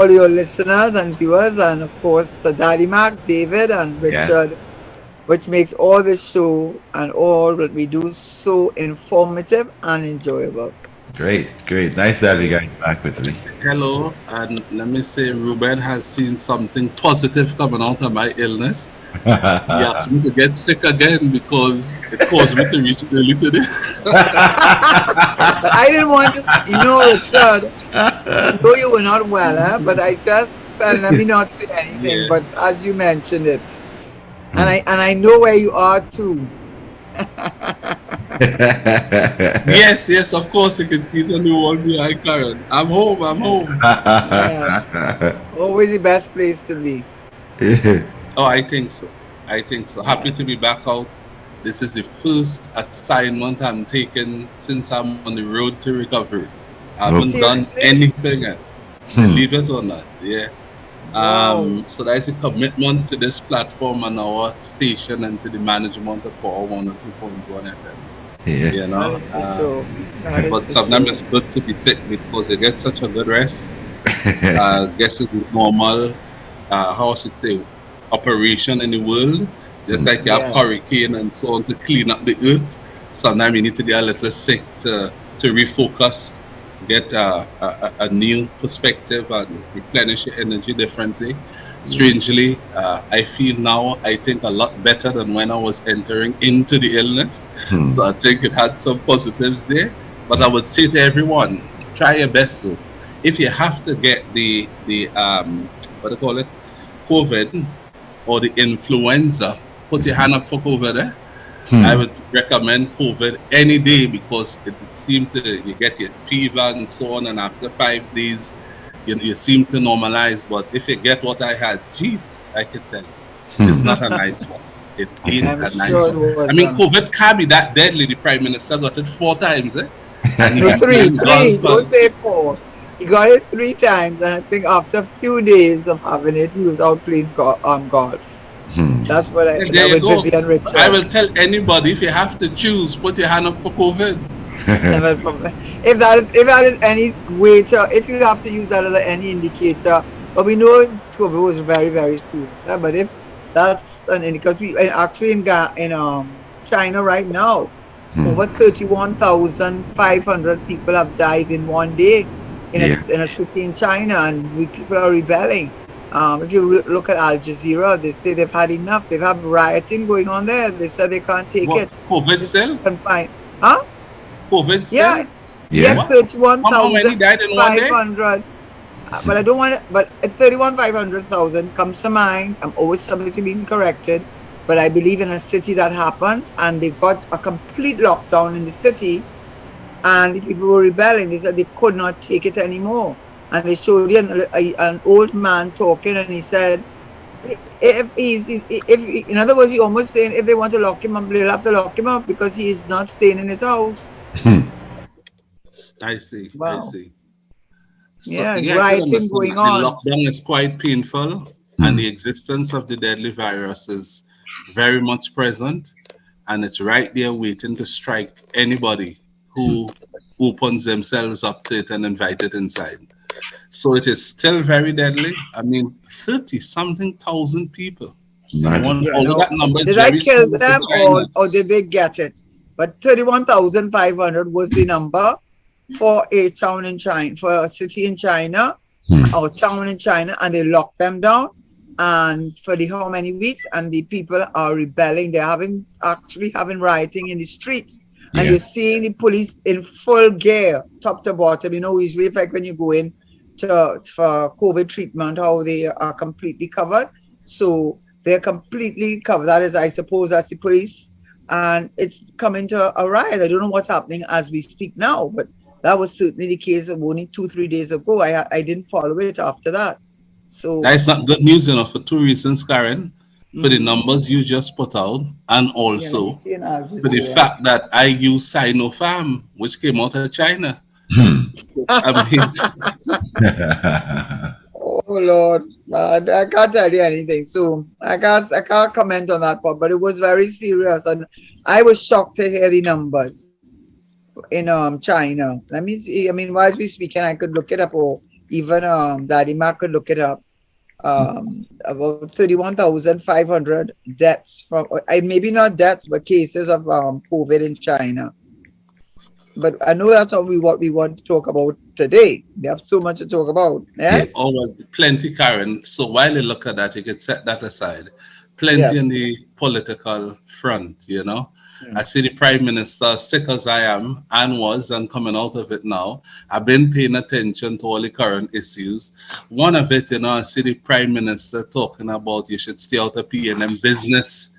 all your listeners and viewers, and of course to Daddy Mark, David, and Yes. Richard, which makes all this show and all that we do so informative and enjoyable. Great, great. Nice to have you guys back with me. Hello, and let me say, Ruben has seen something positive coming out of my illness. He asked me to get sick again because it caused me to reach early today. But I didn't want to, Richard, I know you were not well, but I just said, let me not say anything. Yeah. But as you mentioned it, and I know where you are too. Yes, yes, of course you can see the new one behind Karen. I'm home, I'm home. Yes, always the best place to be. Oh, I think so. I think so. Happy to Yes, be back out. This is the first assignment I'm taking since I'm on the road to recovery. I Oh, haven't done seriously. anything else, hmm. believe it or not. Yeah. Wow. So that is a commitment to this platform and our station and to the management of Power 102.1 FM. You Yes. That know, is for sure. That is but for sometimes sure. it's good to be sick because you get such a good rest. Guess it's normal, how I should say, operation in the world. Just like you have Yeah. hurricane and so on to clean up the earth. Sometimes you need to get a little sick to refocus, get a new perspective and replenish your energy differently. Strangely, I feel now I think a lot better than when I was entering into the illness. Hmm. So I think it had some positives there. But I would say to everyone, try your best though. If you have to get the what do you call it, COVID or the influenza, put your hand up for COVID. I Hmm. would recommend COVID any day because it seems to you get your fever and so on, and after 5 days you seem to normalize. But if you get what I had, Jesus, I can tell you, it's Hmm. not a nice one. It ain't I'm a nice sure one. it I was. mean, COVID can't be that deadly. The Prime Minister got it 4 times, and he No, be three, playing three. golf. Don't say four. He got it 3 times, and I think after a few days of having it, he was out playing golf. Hmm. That's what I And there that you with go. Vivian I will Richards. tell anybody if you have to choose, put your hand up for COVID. And then if that is any way to, if you have to use that as any indicator, but we know COVID was very very serious. But if that's an because we actually in China right now, Hmm. over 31,500 people have died in one day in a Yeah. in a city in China, and people are rebelling. If you look at Al Jazeera, they say they've had enough. They've had rioting going on there. They said they can't take What? it. COVID It's still? confined. Huh? COVID Yeah, still? yeah, Yeah. What? How many died in one day? 31,500. But I don't want it. But at 31,500,000 comes to mind. I'm always subject to being corrected. But I believe in a city that happened, and they got a complete lockdown in the city, and the people were rebelling. They said they could not take it anymore, and they showed you an old man talking, and he said, if in other words, he almost saying if they want to lock him up, they'll have to lock him up because he is not staying in his house. Hmm. I see. I Wow. see. So Yeah, yeah, I could rioting understand going that the on. lockdown is quite painful, and Hmm. the existence of the deadly virus is very much present, and it's right there waiting to strike anybody who opens themselves up to it and invite it inside. So it is still very deadly. I mean, 30 something thousand people in Imagine. one, Yeah, although no. that number is Did I very kill small for them, China. or did they get it? But 31,500 was the number for a town in China, for a city in China, Hmm. or town in China, and they locked them down. And for the how many weeks, and the people are rebelling. They're actually having rioting in the streets, and Yeah. you're seeing the police in full gear, top to bottom. Usually, if like when you go in for COVID treatment, how they are completely covered. So they're completely covered. That is, I suppose, that's the police, and it's coming to a rise. I don't know what's happening as we speak now, but that was certainly the case of only 2 3 days ago. I didn't follow it after that. So, That's not good news enough for two reasons, Karen. For the mm-hmm. numbers you just put out, and Yeah, let me also see in Al for the Jazeera. fact that I use Sinopharm, which came out of China. Hmm. I mean, Oh Lord, I can't tell you anything. So I can't comment on that part. But it was very serious, and I was shocked to hear the numbers in China. Let me see. I mean, while we speaking, I could look it up, or even Daddy Mac could look it up. About 31,500 deaths from, maybe not deaths, but cases of COVID in China. But I know that's what we want to talk about today. We have so much to talk about. Yes. Yes? Oh, well, plenty, Karen. So while you look at that, you could set that aside. Plenty in Yes. the political front, you know. I Mm. see the Prime Minister, sick as I am and was, and coming out of it now. I've been paying attention to all the current issues. One of it, you know, I see the Prime Minister talking about you should stay out of P&M business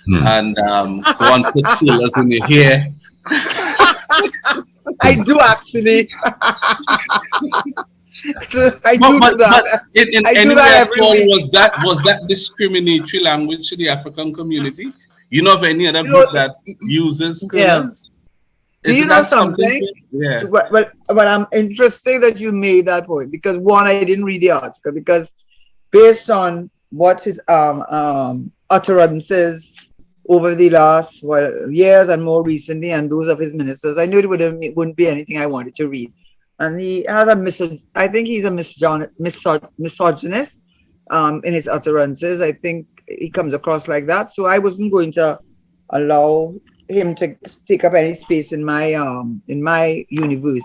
and go and put fillers in your hair. I do actually. So I do But that. in I do any way that at every all, week. was that discriminatory language to the African community? You know of any other You know, group that uses yeah. colors? Do you Isn't know that something? something? Yeah. But I'm interested that you made that point because one, I didn't read the article because based on what his utterances over the last years and more recently, and those of his ministers, I knew wouldn't be anything I wanted to read. And he has I think he's a misogynist in his utterances. I think he comes across like that. So I wasn't going to allow him to take up any space in my universe.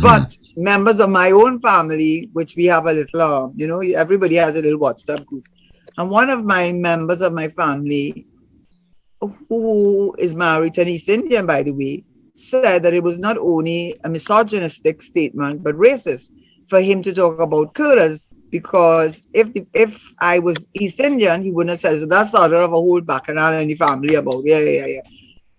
But members of my own family, which we have a little, everybody has a little WhatsApp group. And one of my members of my family, who is married to an East Indian, by the way, said that it was not only a misogynistic statement, but racist for him to talk about curlers, because if I was East Indian, he wouldn't have said it. So that started off a whole bacchanal in the family about, yeah.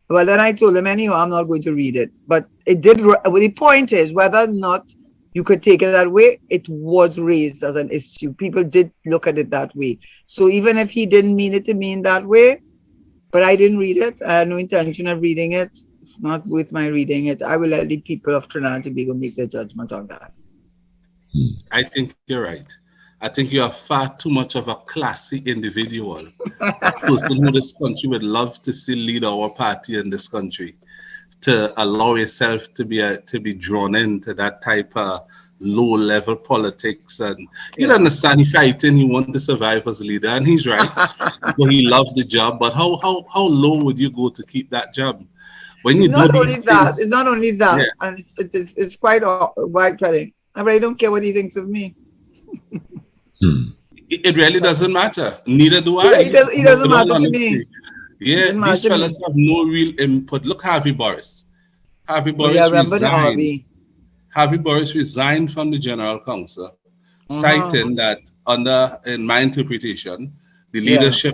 Well, then I told him, anyhow, I'm not going to read it. But it did, well, the point is, whether or not you could take it that way, it was raised as an issue. People did look at it that way. So even if he didn't mean it to mean that way, but I didn't read it, I had no intention of reading it. It's not worth my reading it. I will let the people of Trinidad and Tobago make their judgment on that. I think you're right. I think you are far too much of a classy individual, a person who this country would love to see lead our party in this country, to allow yourself to be drawn into that type of low-level politics. And you understand, if fighting, he want to survive as a leader, and he's right. But he loved the job. But how low would you go to keep that job? When you It's not do only these that. things, It's not only that, yeah. and it's quite wide-spreading. I really don't care what he thinks of me. It really doesn't matter. Neither do I. Yeah, he doesn't In all matter to honesty. me. Yeah, Doesn't matter these to me. fellas have no real input. Look, Harvey Boris. Harvey Oh, Boris yeah, remember the resigned. Harvey. Harvey Boris resigned from the General Council, citing that in my interpretation, the leadership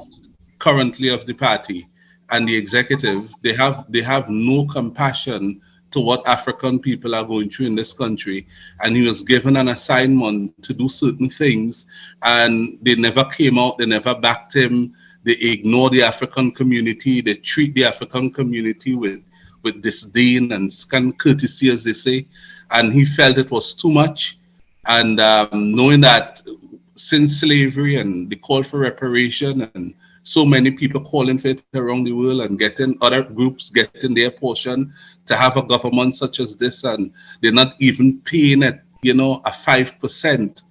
currently of the party and the executive, they have no compassion to what African people are going through in this country. And he was given an assignment to do certain things, and they never came out, they never backed him, they ignore the African community, they treat the African community with disdain and scant courtesy, as they say. And he felt it was too much. And knowing that since slavery and the call for reparation and so many people calling for it around the world and getting other groups getting their portion, to have a government such as this, and they're not even paying it, a 5%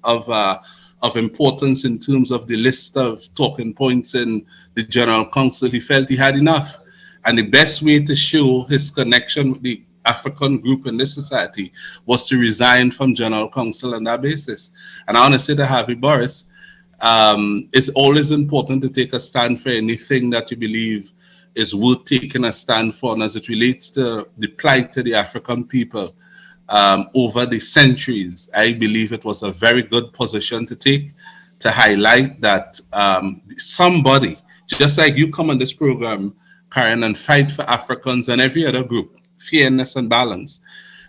of importance in terms of the list of talking points in the General Council. He felt he had enough. And the best way to show his connection with the African group in this society was to resign from General Council on that basis. And I want to say to Harvey Boris, it's always important to take a stand for anything that you believe is worth taking a stand for. And as it relates to the plight of the African people over the centuries, I believe it was a very good position to take, to highlight that somebody, just like you come on this program, Karen, and fight for Africans and every other group, fairness and balance.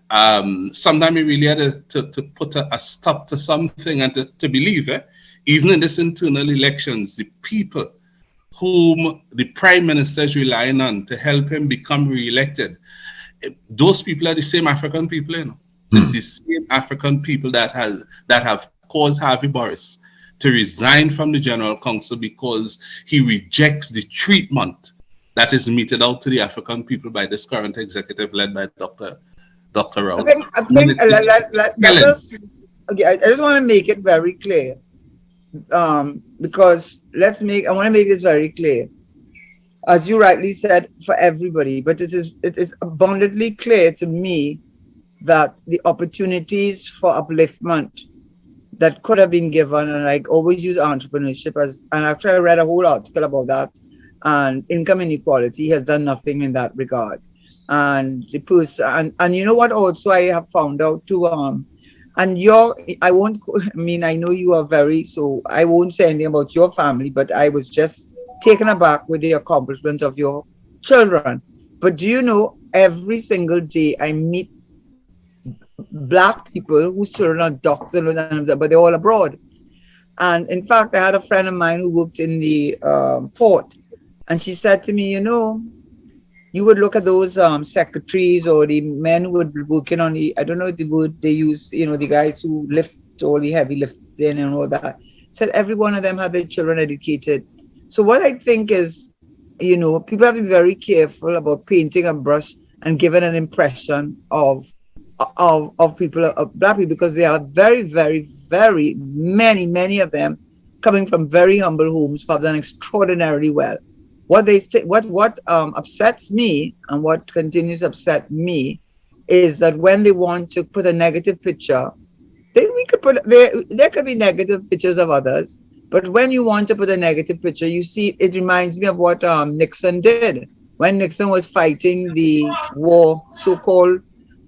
Sometimes you really had to put a stop to something and to believe, even in this internal elections, the people whom the Prime Minister is relying on to help him become re-elected, those people are the same African people, It's the same African people that have caused Harvey Boris to resign from the General Council because he rejects the treatment that is meted out to the African people by this current executive led by Dr. Rao. I think let okay, I just want to make it very clear. Because I want to make this very clear. As you rightly said, for everybody, but it is abundantly clear to me that the opportunities for upliftment that could have been given, and I always use entrepreneurship as, and actually I read a whole article about that, and income inequality has done nothing in that regard. And the person, and you know what also I have found out too, and I won't, I mean, I know you are very, so I won't say anything about your family, but I was just taken aback with the accomplishments of your children. But do you know, every single day I meet Black people whose children are doctors, but they're all abroad. And in fact, I had a friend of mine who worked in the port, and she said to me, you know, you would look at those secretaries or the men who would be working on the, I don't know the word they use, you know, the guys who lift all the heavy lifting and all that. Said every one of them had their children educated. So what I think is, you know, people have to be very careful about painting a brush and giving an impression of people, of Black people, because there are very, very, very many of them coming from very humble homes who have done extraordinarily well. What upsets me, and what continues to upset me, is that when they want to put a negative picture, there could be negative pictures of others, but when you want to put a negative picture, you see, it reminds me of what Nixon did when Nixon was fighting the war, so-called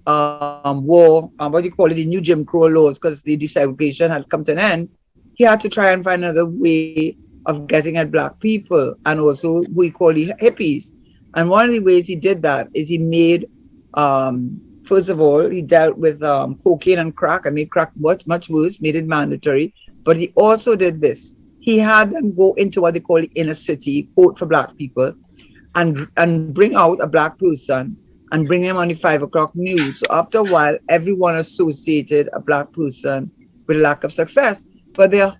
war, what do you call it, the new Jim Crow laws, because the desegregation had come to an end. He had to try and find another way of getting at Black people, and also we call the hippies. And one of the ways he did that is he made, first of all, he dealt with cocaine and crack, and made crack much worse, made it mandatory. But he also did this. He had them go into what they call the inner city, vote for Black people, and bring out a Black person and bring him on the 5 o'clock news. So after a while, everyone associated a Black person with lack of success. But there are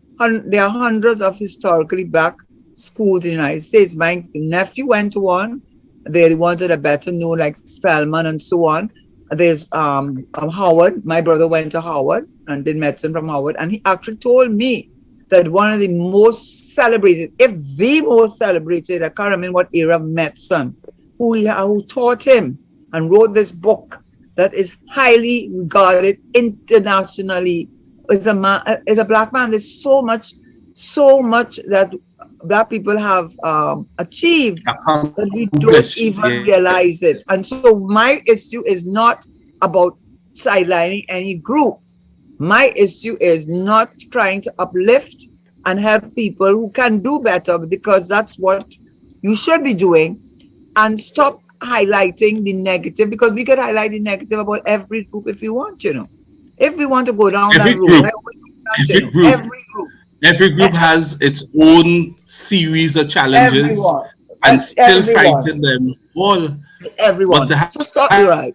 hundreds of historically Black schools in the United States. My nephew went to one. They wanted a better known, like Spelman and so on. There's Howard. My brother went to Howard and did medicine from Howard. And he actually told me that one of the most celebrated, if the most celebrated, I can't remember what era of medicine, who taught him and wrote this book that is highly regarded internationally, is a Black man. There's so much that Black people have achieved that we don't even realize it. And so my issue is not about sidelining any group. My issue is not trying to uplift and help people who can do better, because that's what you should be doing, and stop highlighting the negative, because we could highlight the negative about every group if we want, you know. If we want to go down that road, I always say that, every group has its own series of challenges, and still fighting them all. Everyone. So stop me right.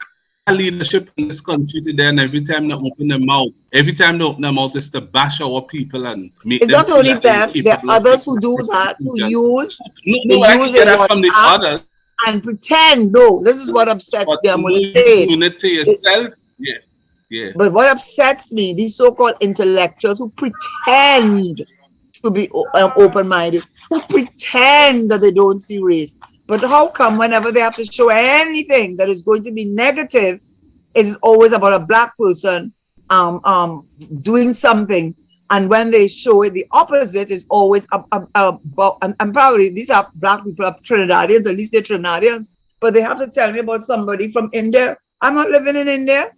Leadership in this country today, and every time they open their mouth, is to bash our people and make it's them. It's not only them. There are others who do that, who use it from the others and pretend. No, this is what upsets me. I'm going to say it to yourself. Yeah. But what upsets me, these so-called intellectuals who pretend to be open-minded, who pretend that they don't see race. But how come whenever they have to show anything that is going to be negative, it is always about a Black person doing something, and when they show it, the opposite is always about, and probably these are Black people, are Trinidadians, at least they're Trinidadians, but they have to tell me about somebody from India. I'm not living in India.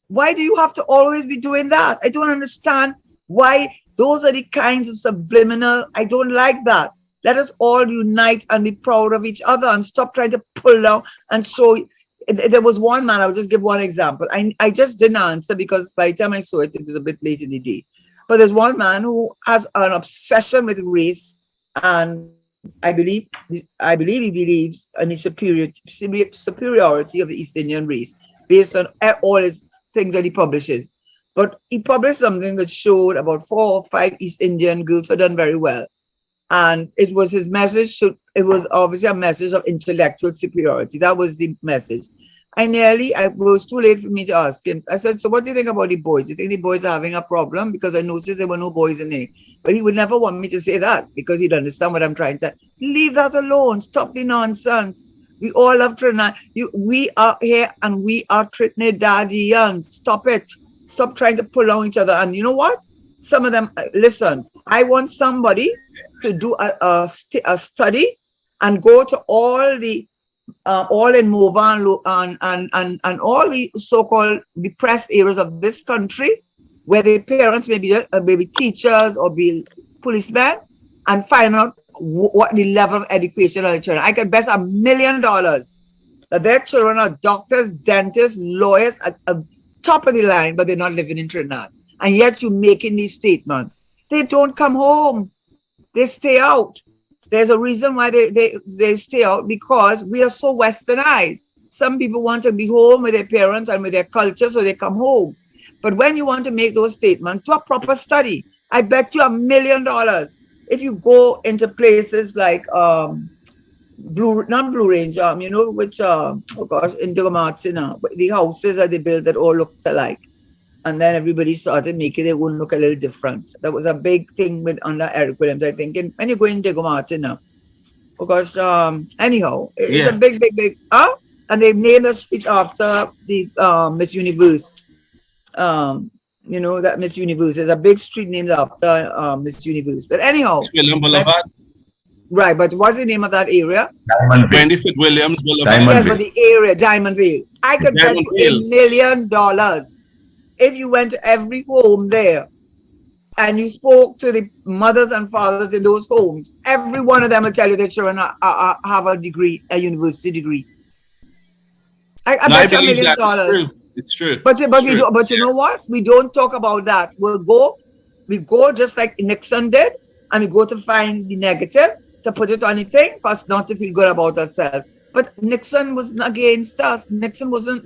Why do you have to always be doing that? I don't understand why. Those are the kinds of subliminal, I don't like that. Let us all unite and be proud of each other and stop trying to pull down and show. There was one man, I'll just give one example. I just didn't answer because by the time I saw it, it was a bit late in the day. But there's one man who has an obsession with race, and I believe he believes in the superiority of the East Indian race based on all his things that he publishes. But he published something that showed about 4 or 5 East Indian girls who had done very well. And it was his message. It was obviously a message of intellectual superiority. That was the message. It was too late for me to ask him. I said, so what do you think about the boys? Do you think the boys are having a problem? Because I noticed there were no boys in there. But he would never want me to say that because he'd understand what I'm trying to say. Leave that alone. Stop the nonsense. We all love Trinidad. We are here and we are Trinidadians. Stop it. Stop trying to pull on each other. And you know what? Some of them, listen, I want somebody to do a study and go to all in Mova and all the so-called depressed areas of this country where the parents may be teachers or be policemen and find out what the level of education of the children. I could bet $1 million that their children are doctors, dentists, lawyers at top of the line, but they're not living in Trinidad. And yet you're making these statements. They don't come home. They stay out. There's a reason why they stay out, because we are so westernized. Some people want to be home with their parents and with their culture, so they come home. But when you want to make those statements, do a proper study. I bet you $1 million. If you go into places like not Blue Range, you know, which in Martina, the houses that they built that all looked alike. And then everybody started making their own look a little different. That was a big thing under Eric Williams, I think. And when you go in Diego Martin now, because anyhow, it's a big. And they named the street after the Miss Universe. You know that Miss Universe is a big street named after Miss Universe. But anyhow, right? But what's the name of that area? Wendy Fitzwilliams Boulevard. Yes, but the area, Diamond Vale. I could bet you $1 million. If you went to every home there and you spoke to the mothers and fathers in those homes, every one of them will tell you their children have a degree, a university degree. I bet you $1 million. It's true. But you know what? We don't talk about that. We go just like Nixon did, and we go to find the negative to put it on the thing for us not to feel good about ourselves. But Nixon wasn't against us. Nixon wasn't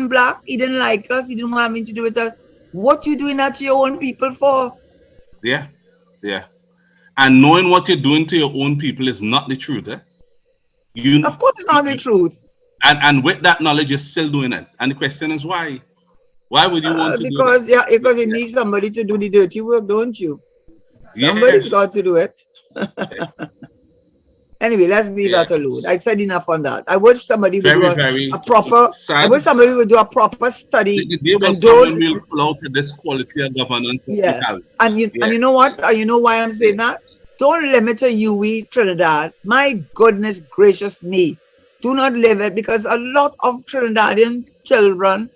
black. He didn't like us. He didn't want anything to do with us. What you doing that to your own people for? Yeah. And knowing what you're doing to your own people is not the truth. Of course, it's not the truth. And with that knowledge, you're still doing it. And the question is why? Why would you want to do that? Because you need somebody to do the dirty work, don't you? Somebody's got to do it. Anyway, let's leave that alone. I said enough on that. I wish somebody would do a proper study. And don't will pull out this quality of governance. Yeah. And you know what? You know why I'm saying that? Don't limit to UE Trinidad. My goodness gracious me. Do not live it, because a lot of Trinidadian children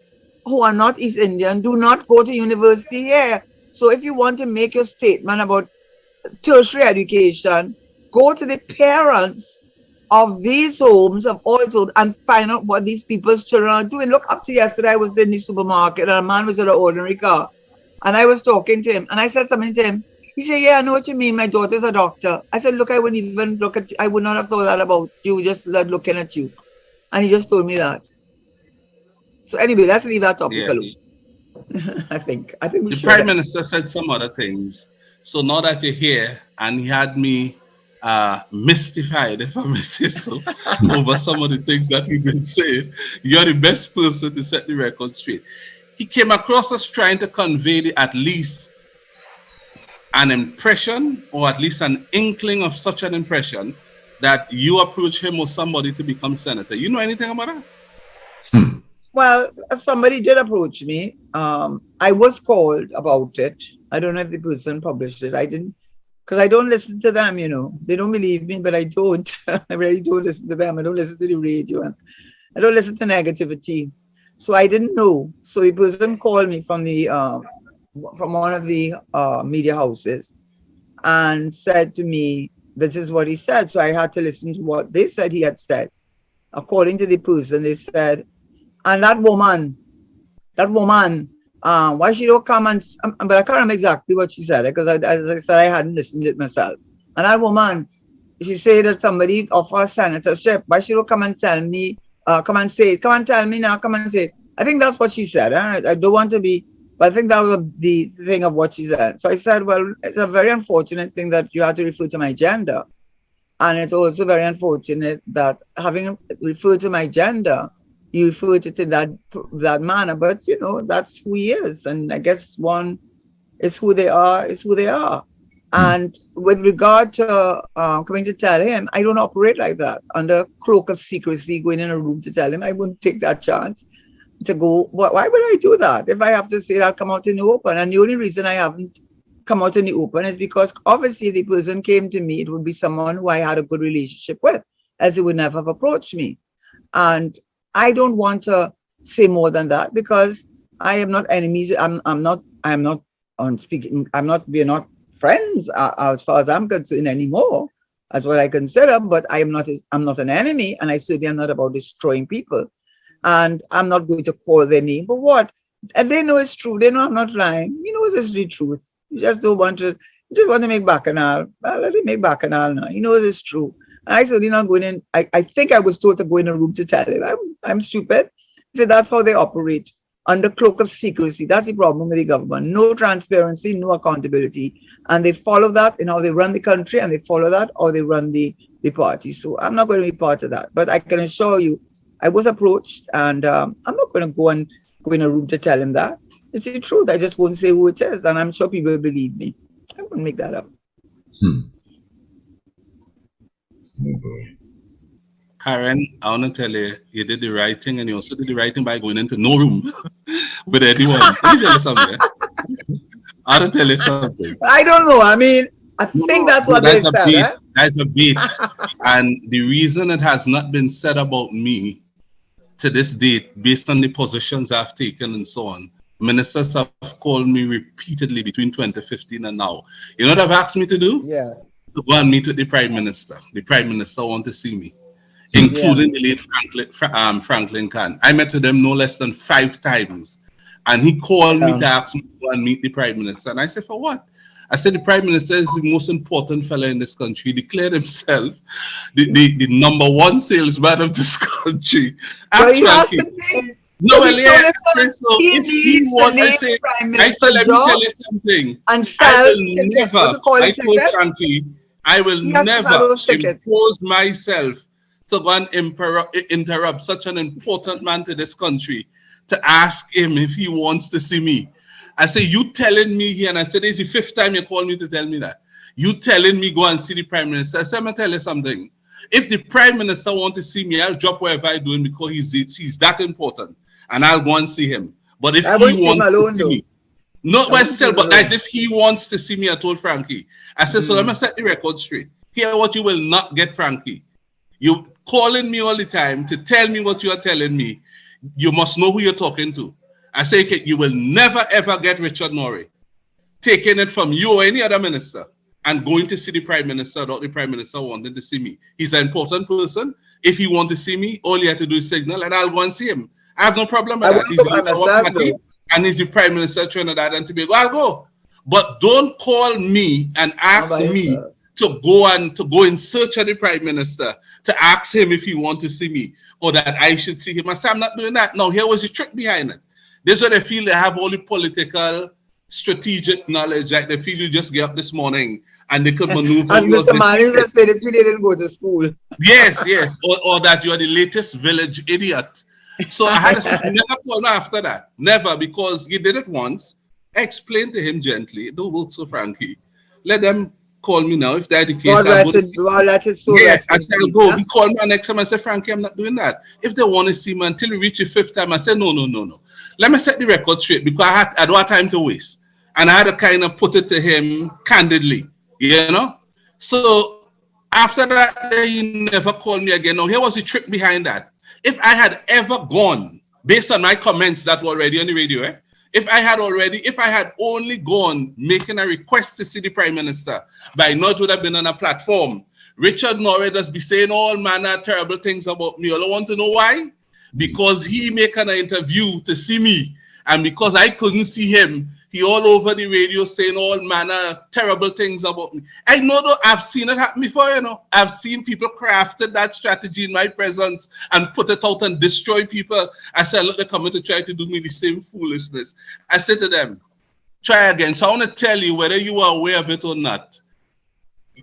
who are not East Indian do not go to university here. So if you want to make your statement about tertiary education, go to the parents of these homes, of all homes, and find out what these people's children are doing. Look, up to yesterday, I was in the supermarket and a man was in an ordinary car. And I was talking to him and I said something to him. He said, yeah, I know what you mean. My daughter's a doctor. I said, look, I wouldn't even look at you. I would not have thought that about you, just looking at you. And he just told me that. So anyway, let's leave that topic alone. I think we should. The Prime Minister said some other things. So now that you're here, and he had me mystified, if I may say so, over some of the things that he did say, you're the best person to set the record straight. He came across as trying to convey at least an impression, or at least an inkling of such an impression, that you approach him or somebody to become senator. You know anything about that? Well, somebody did approach me. I was called about it. I don't know if the person published it. I didn't, because I don't listen to them, you know. They don't believe me, but I don't. I really don't listen to them. I don't listen to the radio, and I don't listen to negativity. So I didn't know. So the person called me from one of the media houses and said to me, this is what he said. So I had to listen to what they said he had said. According to the person, they said, and that woman, why she don't come and, but I can't remember exactly what she said, because as I said, I hadn't listened to it myself. And that woman, she said that somebody offered a senatorship. Why she don't come and tell me, come and tell me now, come and say. I think that's what she said. I don't want to be, but I think that was the thing of what she said. So I said, well, it's a very unfortunate thing that you have to refer to my gender. And it's also very unfortunate that having referred to my gender, you refer to it in that manner. But you know, that's who he is, and I guess one is who they are. Is who they are. And with regard to coming to tell him, I don't operate like that. Under cloak of secrecy, going in a room to tell him, I wouldn't take that chance to go. Why would I do that? If I have to say that, I'll come out in the open. And the only reason I haven't come out in the open is because obviously the person came to me, it would be someone who I had a good relationship with, as he would never have approached me. And I don't want to say more than that because I am not enemies. I'm not on speaking. We're not friends as far as I'm concerned anymore, as what I consider. But I'm not an enemy, and I certainly am not about destroying people. And I'm not going to call their name. But what? And they know it's true. They know I'm not lying. He knows it's the truth. You just don't want to. You just want to make bacchanal. Well, let him make bacchanal now. He knows it's true. And I certainly not going in. I think I was told to go in a room to tell him. I'm stupid. He said that's how they operate, under cloak of secrecy. That's the problem with the government. No transparency, no accountability. And they follow that in how they run the country, and they follow that how they run the party. So I'm not going to be part of that. But I can assure you, I was approached, and I'm not going to go in a room to tell him that. It's the truth. I just won't say who it is. And I'm sure people will believe me. I wouldn't make that up. Oh boy. Karen, I want to tell you, you did the right thing, and you also did the right thing by going into no room with anyone. Let me tell you something. I want to tell you something. I don't know. I mean, I think that's what they said. Eh? That's a bait. And the reason it has not been said about me to this date, based on the positions I've taken and so on, ministers have called me repeatedly between 2015 and now. You know what they've asked me to do? Yeah. To go and meet with the Prime Minister. The Prime Minister want to see me, including the late Franklin Khan. I met with them no less than 5 times. And he called me to ask me to go and meet the Prime Minister. And I said, for what? I said, the Prime Minister is the most important fellow in this country. He declared himself the number 1 salesman of this country. Well, he has to be. No, well, yeah. So if he wants to say, I said, let me tell you something. And sell tickets. I told Frankie, I will never impose myself to go and interrupt such an important man to this country to ask him if he wants to see me. I say, you telling me here, and I said, this is the 5th time you call me to tell me that. You telling me go and see the Prime Minister. I said, I'm going to tell you something. If the Prime Minister wants to see me, I'll drop whatever I'm doing because he's that important. And I'll go and see him. But if he wants to see me, not myself, but as if he wants to see me, I told Frankie. I said, so let me set the record straight. Here what you will not get, Frankie. You calling me all the time to tell me what you are telling me. You must know who you're talking to. I say, okay, you will never ever get Richard Noray taking it from you or any other minister and going to see the Prime Minister without the Prime Minister wanting to see me. He's an important person. If he wants to see me, all he has to do is signal and I'll go and see him. I have no problem with that. And he's the Prime Minister of Trinidad and Tobago. I'll go. But don't call me and ask me to go in search of the Prime Minister to ask him if he wants to see me or that I should see him. I said, I'm not doing that. Now, here was the trick behind it. This is what they feel they have all the political, strategic knowledge. Like they feel you just get up this morning and they could maneuver. As Mr. Manuel just said, they feel they didn't go to school. Yes. Or that you are the latest village idiot. So I had to never call me after that. Never, because he did it once. I explained to him gently. Don't work so, Frankie. Let them call me now. If that's the case, yes, I shall go. He called me next time. I said, Frankie, I'm not doing that. If they want to see me until we reach the 5th time, I said, no. Let me set the record straight because I don't have time to waste. And I had to kind of put it to him candidly, you know? So after that, he never called me again. Now, here was the trick behind that. If I had ever gone, based on my comments that were already on the radio, if I had only gone making a request to see the Prime Minister, by now it would have been on a platform. Richard Noray does be saying all manner of terrible things about me. All I want to know why? Because he make an interview to see me, and because I couldn't see him, he all over the radio saying all manner of terrible things about me. I know though, I've seen it happen before, you know. I've seen people crafted that strategy in my presence and put it out and destroy people. I said, look, they're coming to try to do me the same foolishness. I said to them, try again. So I want to tell you whether you are aware of it or not.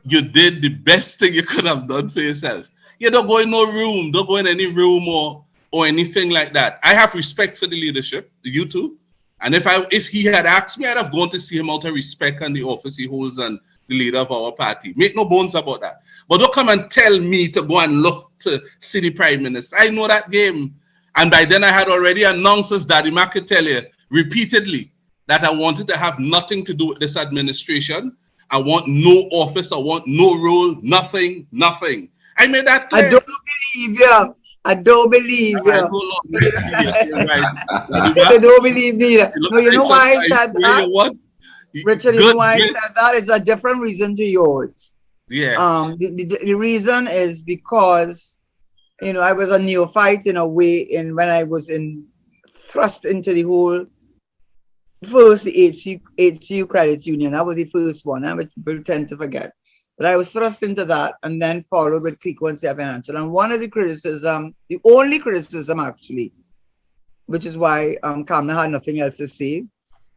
you did the best thing you could have done for yourself. You don't go in no room, don't go in any room or anything like that. I have respect for the leadership, you too. And if he had asked me, I'd have gone to see him out of respect and the office he holds and the leader of our party. Make no bones about that. But don't come and tell me to go and look to see the prime minister. I know that game. And by then I had already announced, as Daddy Mac could tell you, repeatedly, that I wanted to have nothing to do with this administration. I want no office, I want no role, nothing. I made that clear. I don't believe you. I don't believe you. I don't believe you. Right. I don't believe me. No, you know why I said that? What? Richard, you know why I said that? It's a different reason to yours. Yeah. The reason is because, I was a neophyte in a way when I was thrust into the whole first the HCU credit union. That was the first one, which people tend to forget. But I was thrust into that and then followed with Kiko and Financial. And one of the criticism, the only criticism actually, which is why Kamna had nothing else to say,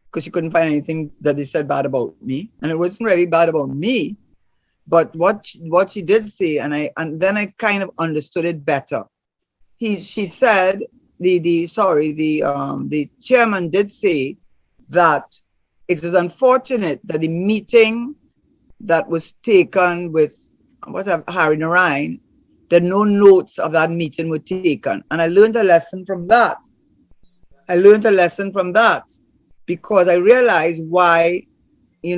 because she couldn't find anything that they said bad about me. And it wasn't really bad about me, but what she did say, and then I kind of understood it better. She said, the chairman did say that it is unfortunate that the meeting that was taken with Harry Noray, that no notes of that meeting were taken. And I learned a lesson from that. Because I realized why, they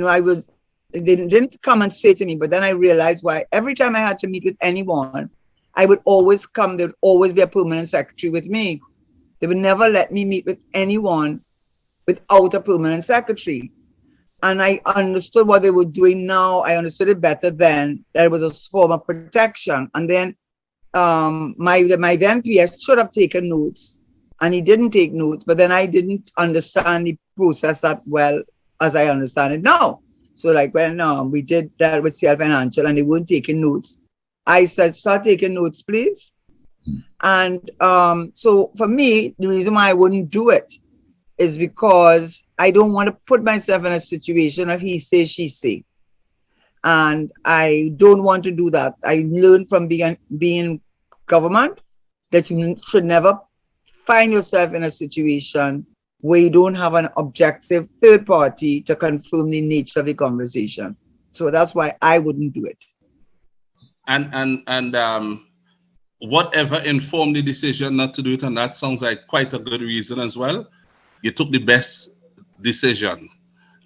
didn't come and say to me, but then I realized why every time I had to meet with anyone, I would always come, there would always be a permanent secretary with me. They would never let me meet with anyone without a permanent secretary. And I understood what they were doing now. I understood it better then, that it was a form of protection. And then my then PS should have taken notes, and he didn't take notes, but then I didn't understand the process that well as I understand it now. So like when we did that with CL Financial and they weren't taking notes, I said, start taking notes, please. And so for me, the reason why I wouldn't do it is because I don't want to put myself in a situation of he say, she say. And I don't want to do that. I learned from being government that you should never find yourself in a situation where you don't have an objective third party to confirm the nature of the conversation. So that's why I wouldn't do it. And whatever informed the decision not to do it, and that sounds like quite a good reason as well. You took the best decision.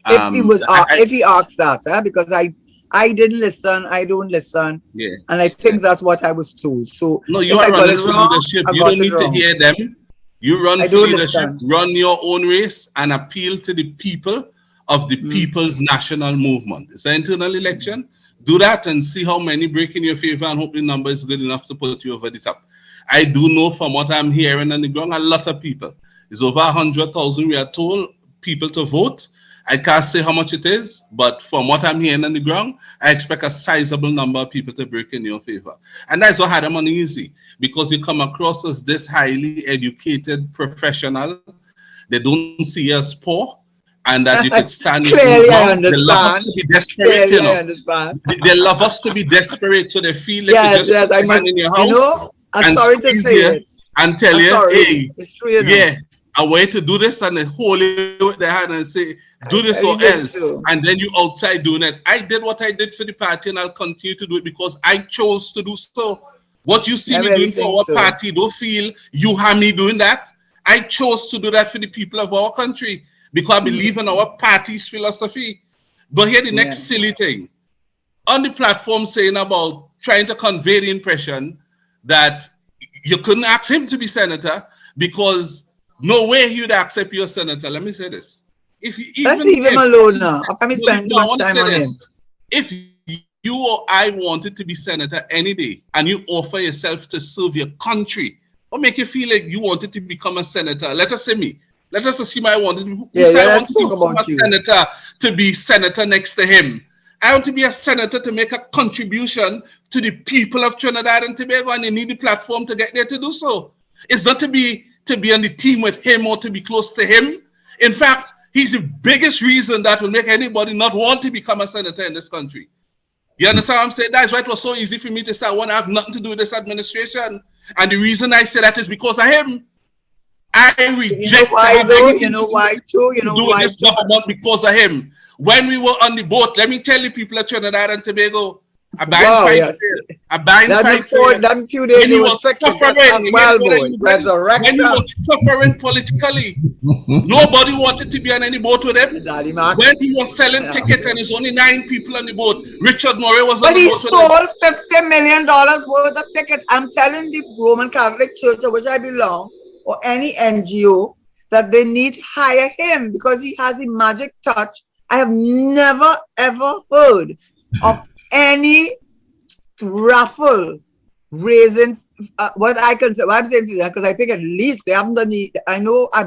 If he asked that, because I didn't listen, I don't listen. Yeah. And I think that's what I was told. So no, you are running for leadership. You don't need to hear them. You run for leadership, run your own race, and appeal to the people of the People's National Movement. It's an internal election. Do that and see how many break in your favor, and hope the number is good enough to put you over the top. I do know from what I'm hearing on the ground, a lot of people. It's over 100,000 we are told people to vote. I can't say how much it is, but from what I'm hearing on the ground, I expect a sizable number of people to break in your favor. And that's what had them uneasy, because you come across as this highly educated professional. They don't see you as poor, and that you could stand in Clearly, I understand. They love us to be desperate, Clearly, I understand. They love us to be desperate, so they feel like yes, you just I must, in your house. I'm sorry to say it. And tell you, hey, it's true, yeah, a way to do this, and they hold it with their hand and say, do this or else. So. And then you outside doing it. I did what I did for the party, and I'll continue to do it because I chose to do so. What you see me doing for our party, don't feel you have me doing that. I chose to do that for the people of our country because I believe in our party's philosophy. But here the next silly thing. On the platform saying about trying to convey the impression that you couldn't ask him to be senator because no way he would accept you as senator. Let me say this. Let's leave him alone now. How come he spend too much time on him? If you or I wanted to be senator any day and you offer yourself to serve your country, what make you feel like you wanted to become a senator? Let us say me. Let us assume I wanted to be senator to be senator next to him. I want to be a senator to make a contribution to the people of Trinidad and Tobago, and they need the platform to get there to do so. It's not to be on the team with him or to be close to him. In fact, he's the biggest reason that will make anybody not want to become a senator in this country. You understand what I'm saying? That's why it was so easy for me to say I want to have nothing to do with this administration. And the reason I say that is because of him. I reject You know why though? You know why too? You know do why this too? government because of him. When we were on the boat, let me tell you people of Trinidad and Tobago, a buying Wow, fight yes. here. A buying That fight before here. that few days When he he was was sick. suffering, Well, boy, resurrection. when he was suffering politically, nobody wanted to be on any boat with him. Daddy Mac. When he was selling Yeah. tickets and there's only 9 people on the boat, Richard Noray was on But the he boat with him. sold $50 million worth of tickets. I'm telling the Roman Catholic Church, of which I belong, or any NGO, that they need to hire him because he has the magic touch. I have never ever heard of any raffle raising what I'm saying to you, because I think at least they haven't done the, I know my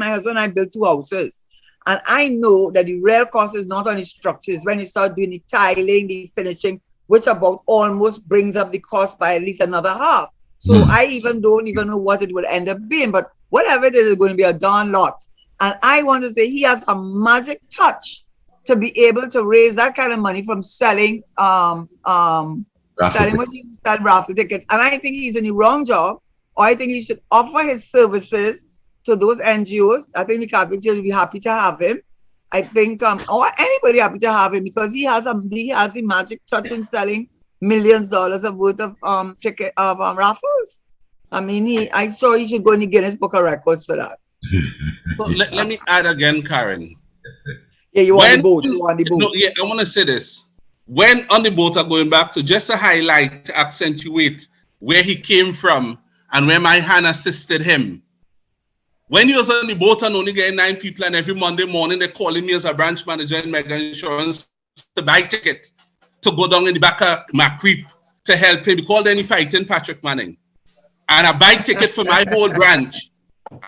husband and I built 2 houses, and I know that the real cost is not on the structures when you start doing the tiling, the finishing, which about almost brings up the cost by at least another half. So I don't even know what it would end up being, but whatever it is, it's going to be a darn lot. And I want to say he has a magic touch to be able to raise that kind of money from selling raffle tickets. And I think he's in the wrong job, or I think he should offer his services to those NGOs. I think the Catholic Church will be happy to have him. I think or anybody happy to have him, because he has the magic touch in selling millions of dollars of worth of raffles. I mean, I'm sure he should go in the Guinness Book of Records for that. So let me add again, Karen. Yeah, you want the boat. You want the boat. No, yeah, I want to say this. When on the boat are going back to just a highlight, to accentuate where he came from and where my hand assisted him. When he was on the boat and only getting 9 people, and every Monday morning they're calling me as a branch manager in Mega Insurance to buy ticket to go down in the back of my creep to help him, because then he fighting Patrick Manning. And I buy ticket for my whole branch.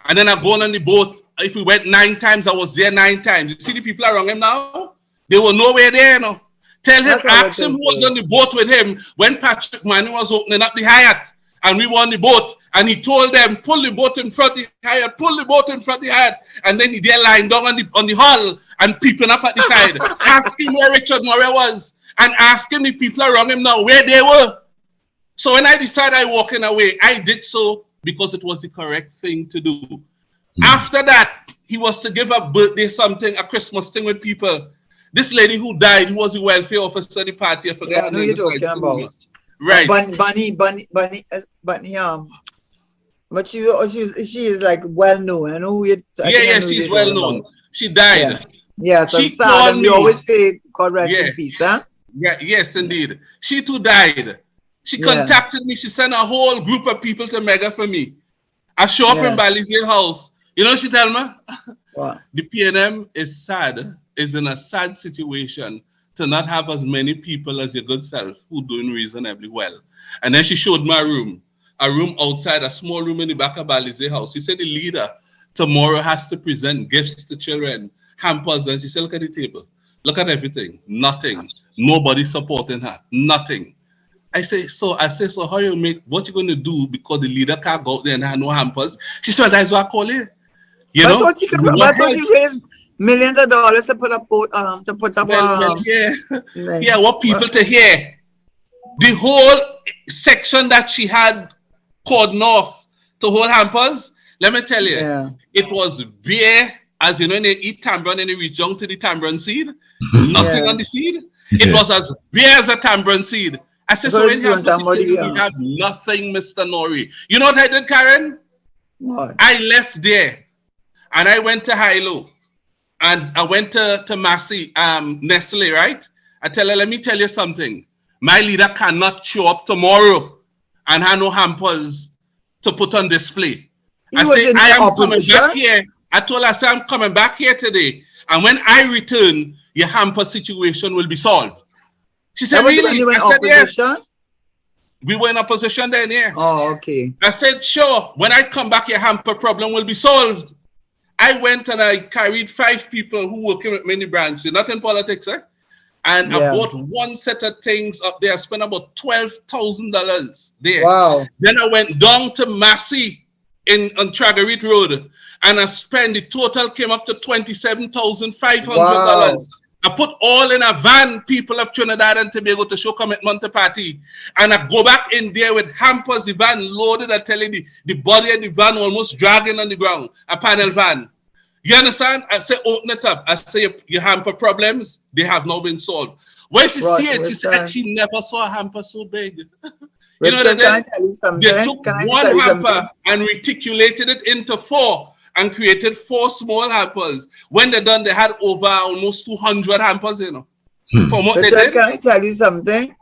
And then I go on the boat. If we went 9 times, I was there 9 times. You see the people around him now? They were nowhere there, you know. Tell him, ask him who was on the boat with him when Patrick Manning was opening up the Hyatt. And we were on the boat. And he told them, pull the boat in front of the Hyatt, pull the boat in front of the Hyatt. And then he there lying down on the hull and peeping up at the side. Asking where Richard Noray was. And asking the people around him now where they were. So when I decided I walking away, I did so because it was the correct thing to do. After that, he was to give a birthday something, a Christmas thing with people. This lady who died, who was the welfare officer of the party, I forgot. Yeah, I know you're talking about. Right. Bunny. But she is like well known. I know who you. Yeah, she's well known. She died. Yeah, so she sad. And we me. always say, God rest in peace, huh? Yeah, yes, indeed. She too died. She contacted me. She sent a whole group of people to Mega for me. I show up in Balizier house. You know, she tell me, what? The PNM is sad, is in a sad situation to not have as many people as your good self who doing reasonably well. And then she showed me a room outside, a small room in the back of Balizier house. She said the leader tomorrow has to present gifts to children, hampers, and she said, look at the table. Look at everything. Nothing. Nobody supporting her. Nothing. I say, so how you make, what you going to do because the leader can't go out there and have no hampers? She said, that's what I call it. You know? I thought he raised millions of dollars to put up, yeah, what people to hear. The whole section that she had cordoned off to hold hampers, let me tell you, it was bare, as you know, they eat tamarind and they reach down to the tamarind seed, nothing on the seed. It was as bare as a tamarind seed. I said, so when you have nothing, Mr. Noray. You know what I did, Karen? What? I left there and I went to Hilo and I went to Massey, Nestle, right? I tell her, let me tell you something. My leader cannot show up tomorrow and have no hampers to put on display. I said, I am coming back here. I told her, I said, I'm coming back here today. And when I return, your hamper situation will be solved. She said, really? I said, yes. We were in opposition then, yeah. Oh, okay. I said, sure. When I come back, your hamper problem will be solved. I went and I carried 5 people who working with many branches, not in politics, eh? And I bought one set of things up there. I spent about $12,000 there. Wow. Then I went down to Massey on Tragarit Road. And I spent, the total came up to $27,500. Wow. I put all in a van, people of Trinidad and Tobago, to show commitment to party. And I go back in there with hampers, the van loaded, I tell you, the body of the van almost dragging on the ground, a panel van. You understand? I say, open it up. I say, your hamper problems, they have now been solved. When she see it, she said she never saw a hamper so big. You know what I mean? They took one hamper and reticulated it into 4 and created 4 small hampers. When they're done, they had over almost 200 hampers, you know. From what they did. Can I tell you something?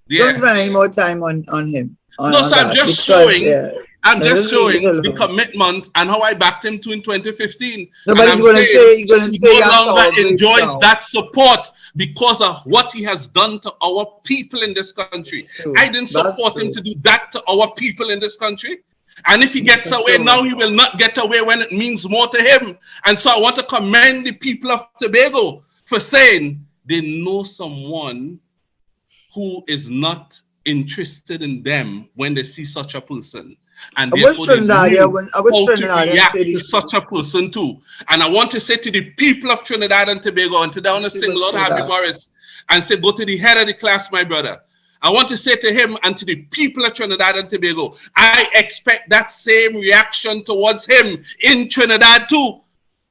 Yeah. Don't spend any more time on him. No, so I'm just showing. I'm just showing the commitment and how I backed him to in 2015. Nobody's going to say he no longer enjoys that support because of what he has done to our people in this country. I didn't support him to do that to our people in this country. And if he gets away now, he will not get away when it means more to him. And so I want to commend the people of Tobago for saying they know someone who is not interested in them when they see such a person. And therefore they know how to react to such a person too. And I want to say to the people of Trinidad and Tobago, and today I want to sing Lord Harvey Morris and say, go to the head of the class, my brother. I want to say to him and to the people of Trinidad and Tobago, I expect that same reaction towards him in Trinidad too.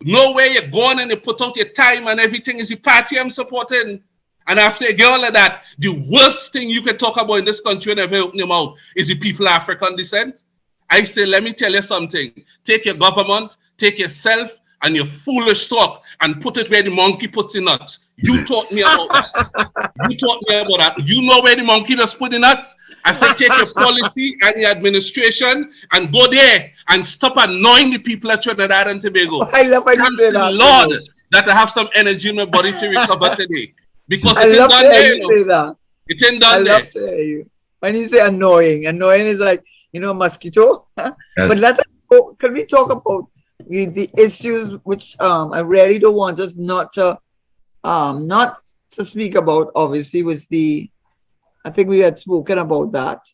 No way you're going and you put out your time and everything is the party I'm supporting. And after you get all of that, the worst thing you can talk about in this country and ever open your mouth is the people of African descent. I say, let me tell you something. Take your government, take yourself and your foolish talk and put it where the monkey puts the nuts. You taught me about that. You taught me about that. You know where the monkey does put the nuts? I say, take your policy and your administration and go there and stop annoying the people of Trinidad and Tobago. I love when you say that. Lord, that I have some energy in my body to recover today. Because it ain't done there. It ain't done there. I love to hear you. When you say annoying is like, you know, mosquito. Yes. But let's go. Can we talk about the issues which I really don't want us not to speak about? Obviously, was I think we had spoken about that,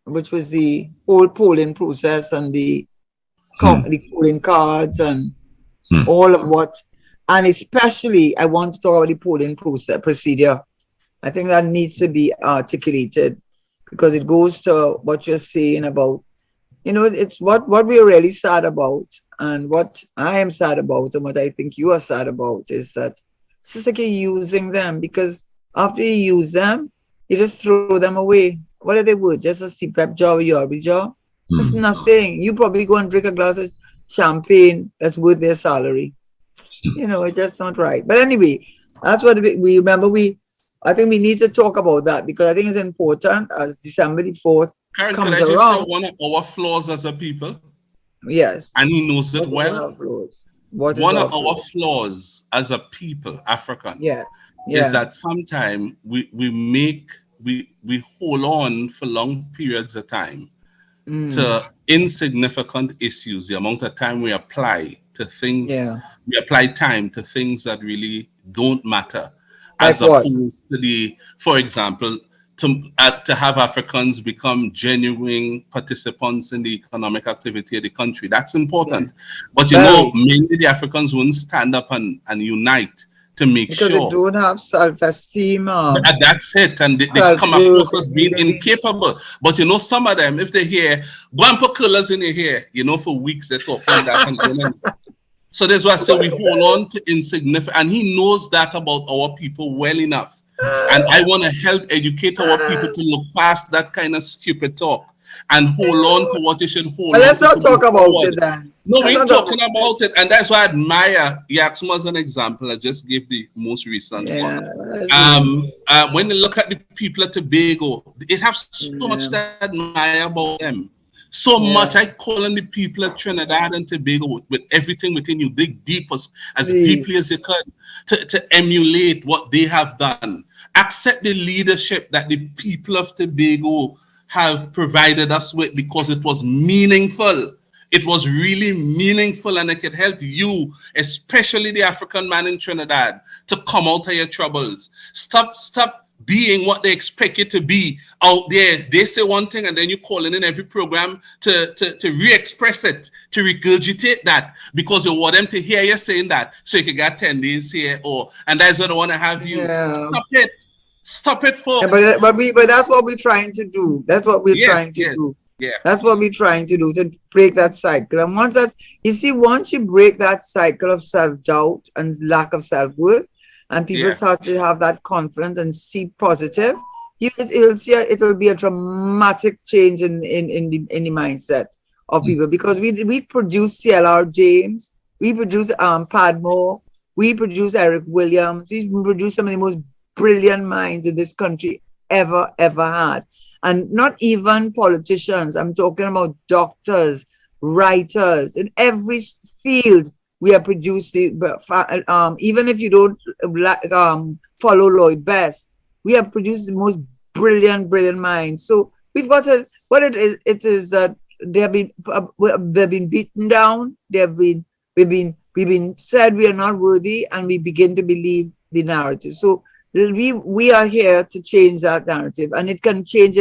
which was the whole polling process and the polling cards and all of what, and especially I want to talk about the polling procedure. I think that needs to be articulated, because it goes to what you're saying about, you know, it's what we're really sad about, and what I am sad about, and what I think you are sad about is that it's just like you're using them, because after you use them, you just throw them away. What are they worth? Just a CPAP job or your job? It's nothing. You probably go and drink a glass of champagne that's worth their salary. You know, it's just not right. But anyway, that's what we remember. I think we need to talk about that, because I think it's important as December the 4th Karen, comes could I just around. say one of our flaws as a people? Yes. And he knows it well. One of our flaws as a people, African, is that sometimes we hold on for long periods of time to insignificant issues. The amount of time we apply to things, we apply time to things that really don't matter. As opposed to for example, to have Africans become genuine participants in the economic activity of the country. That's important. But you know, mainly the Africans wouldn't stand up and unite to make sure. Because they don't have self-esteem. That's it. And they come across as being incapable. But you know, some of them, if they hear, go and put colors in your hair, you know, for weeks they talk like that. And so that's why I say we hold on to insignificant, and he knows that about our people well enough. And I want to help educate our people to look past that kind of stupid talk and hold on to what you should hold on to. Let's not talk about it then. No, we're talking about it. And that's why I admire Yaxma as an example. I just gave the most recent one. When you look at the people at Tobago, they have so much to admire about them. So much. I call on the people of Trinidad and Tobago with everything within you, dig deep as deeply as you can, to emulate what they have done. Accept the leadership that the people of Tobago have provided us with, because it was meaningful. It was really meaningful, and it could help you, especially the African man in Trinidad, to come out of your troubles. Stop being what they expect you to be out there. They say one thing and then you call in every program to re-express it, to regurgitate that, because you want them to hear you saying that so you can get 10 days here, and that's what I want to have you. Yeah. Stop it, folks. Yeah, but that's what we're trying to do. That's what we're trying to do. Yeah. That's what we're trying to do, to break that cycle. And once you break that cycle of self-doubt and lack of self-worth, and people start to have that confidence and see positive, it'll be a dramatic change in the mindset of people, because we produce CLR James, we produce Padmore, we produce Eric Williams, we produce some of the most brilliant minds in this country ever had. And not even politicians. I'm talking about doctors, writers, in every field. We are producing, even if you don't follow Lloyd Best, we have produced the most brilliant minds. So we've got it is that they've been beaten down. We've been said we are not worthy, and we begin to believe the narrative. So we are here to change that narrative, and it can change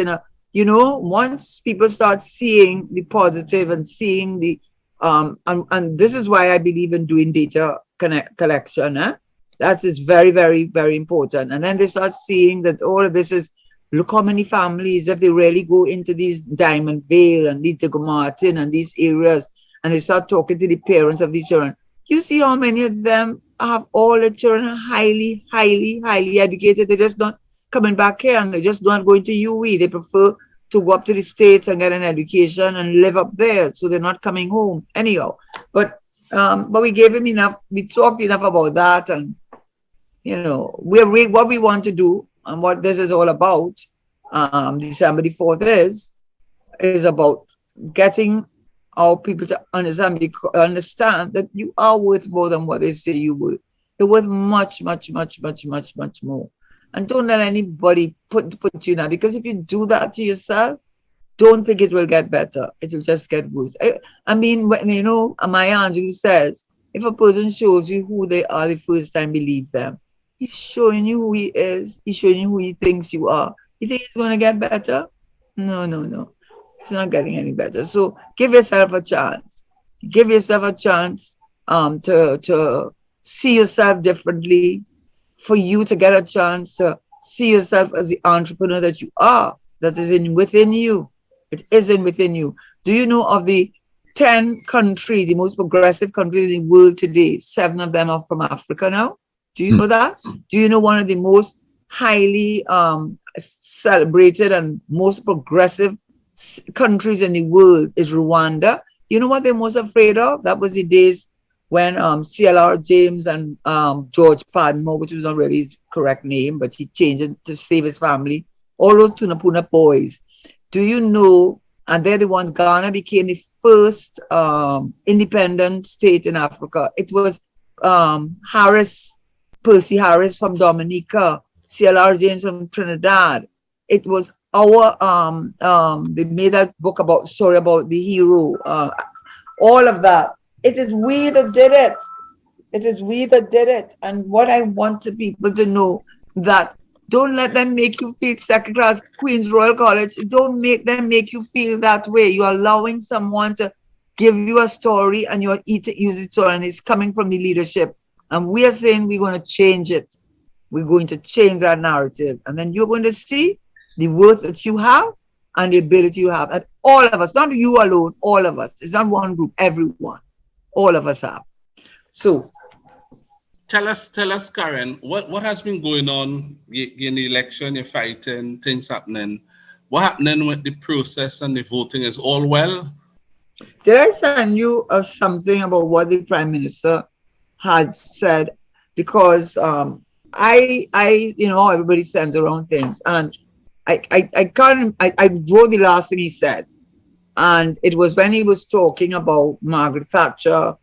once people start seeing the positive and seeing the and this is why I believe in doing data collection. That is very, very, very important. And then they start seeing that all of this is, look how many families, if they really go into these Diamond Vale and Lithgow Martin and these areas, and they start talking to the parents of these children, you see how many of them have all the children highly, highly, highly educated. They're just not coming back here, and they're just not going to UE. They prefer to go up to the States and get an education and live up there. So they're not coming home anyhow. But we gave him enough. We talked enough about that, and what we want to do and what this is all about. December the 4th is about getting our people to understand that you are worth more than what they say you were. You're worth much, much, much, much, much, much more. And don't let anybody put you down, because if you do that to yourself, don't think it will get better. It will just get worse. I mean, Maya Angelou says, if a person shows you who they are the first time, believe them. He's showing you who he is. He's showing you who he thinks you are. You think it's going to get better? No. It's not getting any better. So give yourself a chance. Give yourself a chance to see yourself differently, for you to get a chance to see yourself as the entrepreneur that you are, that is within you. It isn't within you. Do you know of the 10 countries, the most progressive countries in the world today, 7 of them are from Africa now? Do you know that? Do you know one of the most highly celebrated and most progressive countries in the world is Rwanda? You know what they're most afraid of? That was the days when CLR James and George Padmore, which was not really his correct name, but he changed it to save his family, all those Tunapuna boys. Do you know, and they're the ones, Ghana became the first independent state in Africa. It was Percy Harris from Dominica, CLR James from Trinidad. It was they made that book story about the hero, all of that. It is we that did it. It is we that did it. And what I want people to know, that don't let them make you feel second class, Queen's Royal College. Don't make them make you feel that way. You're allowing someone to give you a story, and you're using it, and it's coming from the leadership. And we are saying we're going to change it. We're going to change that narrative. And then you're going to see the worth that you have and the ability you have. And all of us, not you alone, all of us. It's not one group, everyone. All of us have. So tell us, Karen, what has been going on in the election? You're fighting, things happening. What happening with the process and the voting? Is all well? Did I send you something about what the Prime Minister had said? Because everybody sends around things, and I wrote the last thing he said. And it was when he was talking about Margaret Thatcher,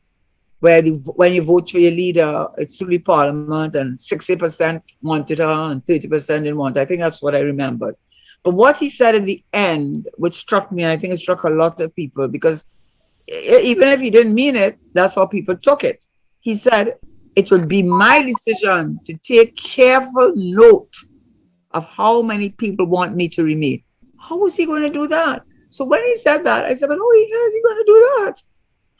where when you vote for your leader, it's through the parliament, and 60% wanted her and 30% didn't want her. I think that's what I remembered. But what he said in the end, which struck me, and I think it struck a lot of people, because even if he didn't mean it, that's how people took it. He said, it will be my decision to take careful note of how many people want me to remain. How was he going to do that? So when he said that, I said, but how is he going to do that?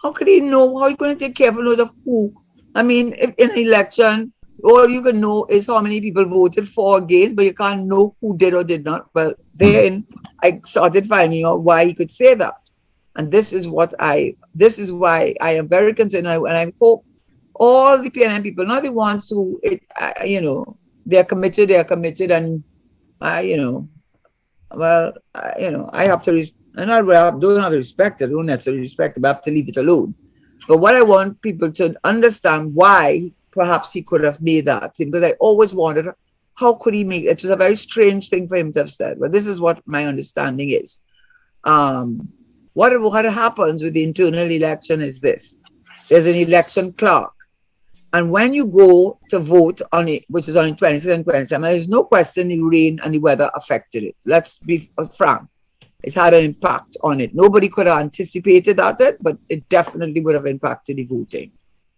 How could he know? How are you going to take careful note of who? I mean, if in an election, all you can know is how many people voted for or against, but you can't know who did or did not. Well, then I started finding out why he could say that. And this is why I am very concerned. And I hope all the PNM people, not the ones who, they're committed, and, I have to, and I don't have to respect it, I don't necessarily respect it, but I have to leave it alone. But what I want people to understand why perhaps he could have made that, because I always wondered, how could he make it? It was a very strange thing for him to have said, but this is what my understanding is. What happens with the internal election is this. There's an election clerk. And when you go to vote on it, which is on the 26th and 27th, there's no question the rain and the weather affected it. Let's be frank. It had an impact on it. Nobody could have anticipated that, but it definitely would have impacted the voting.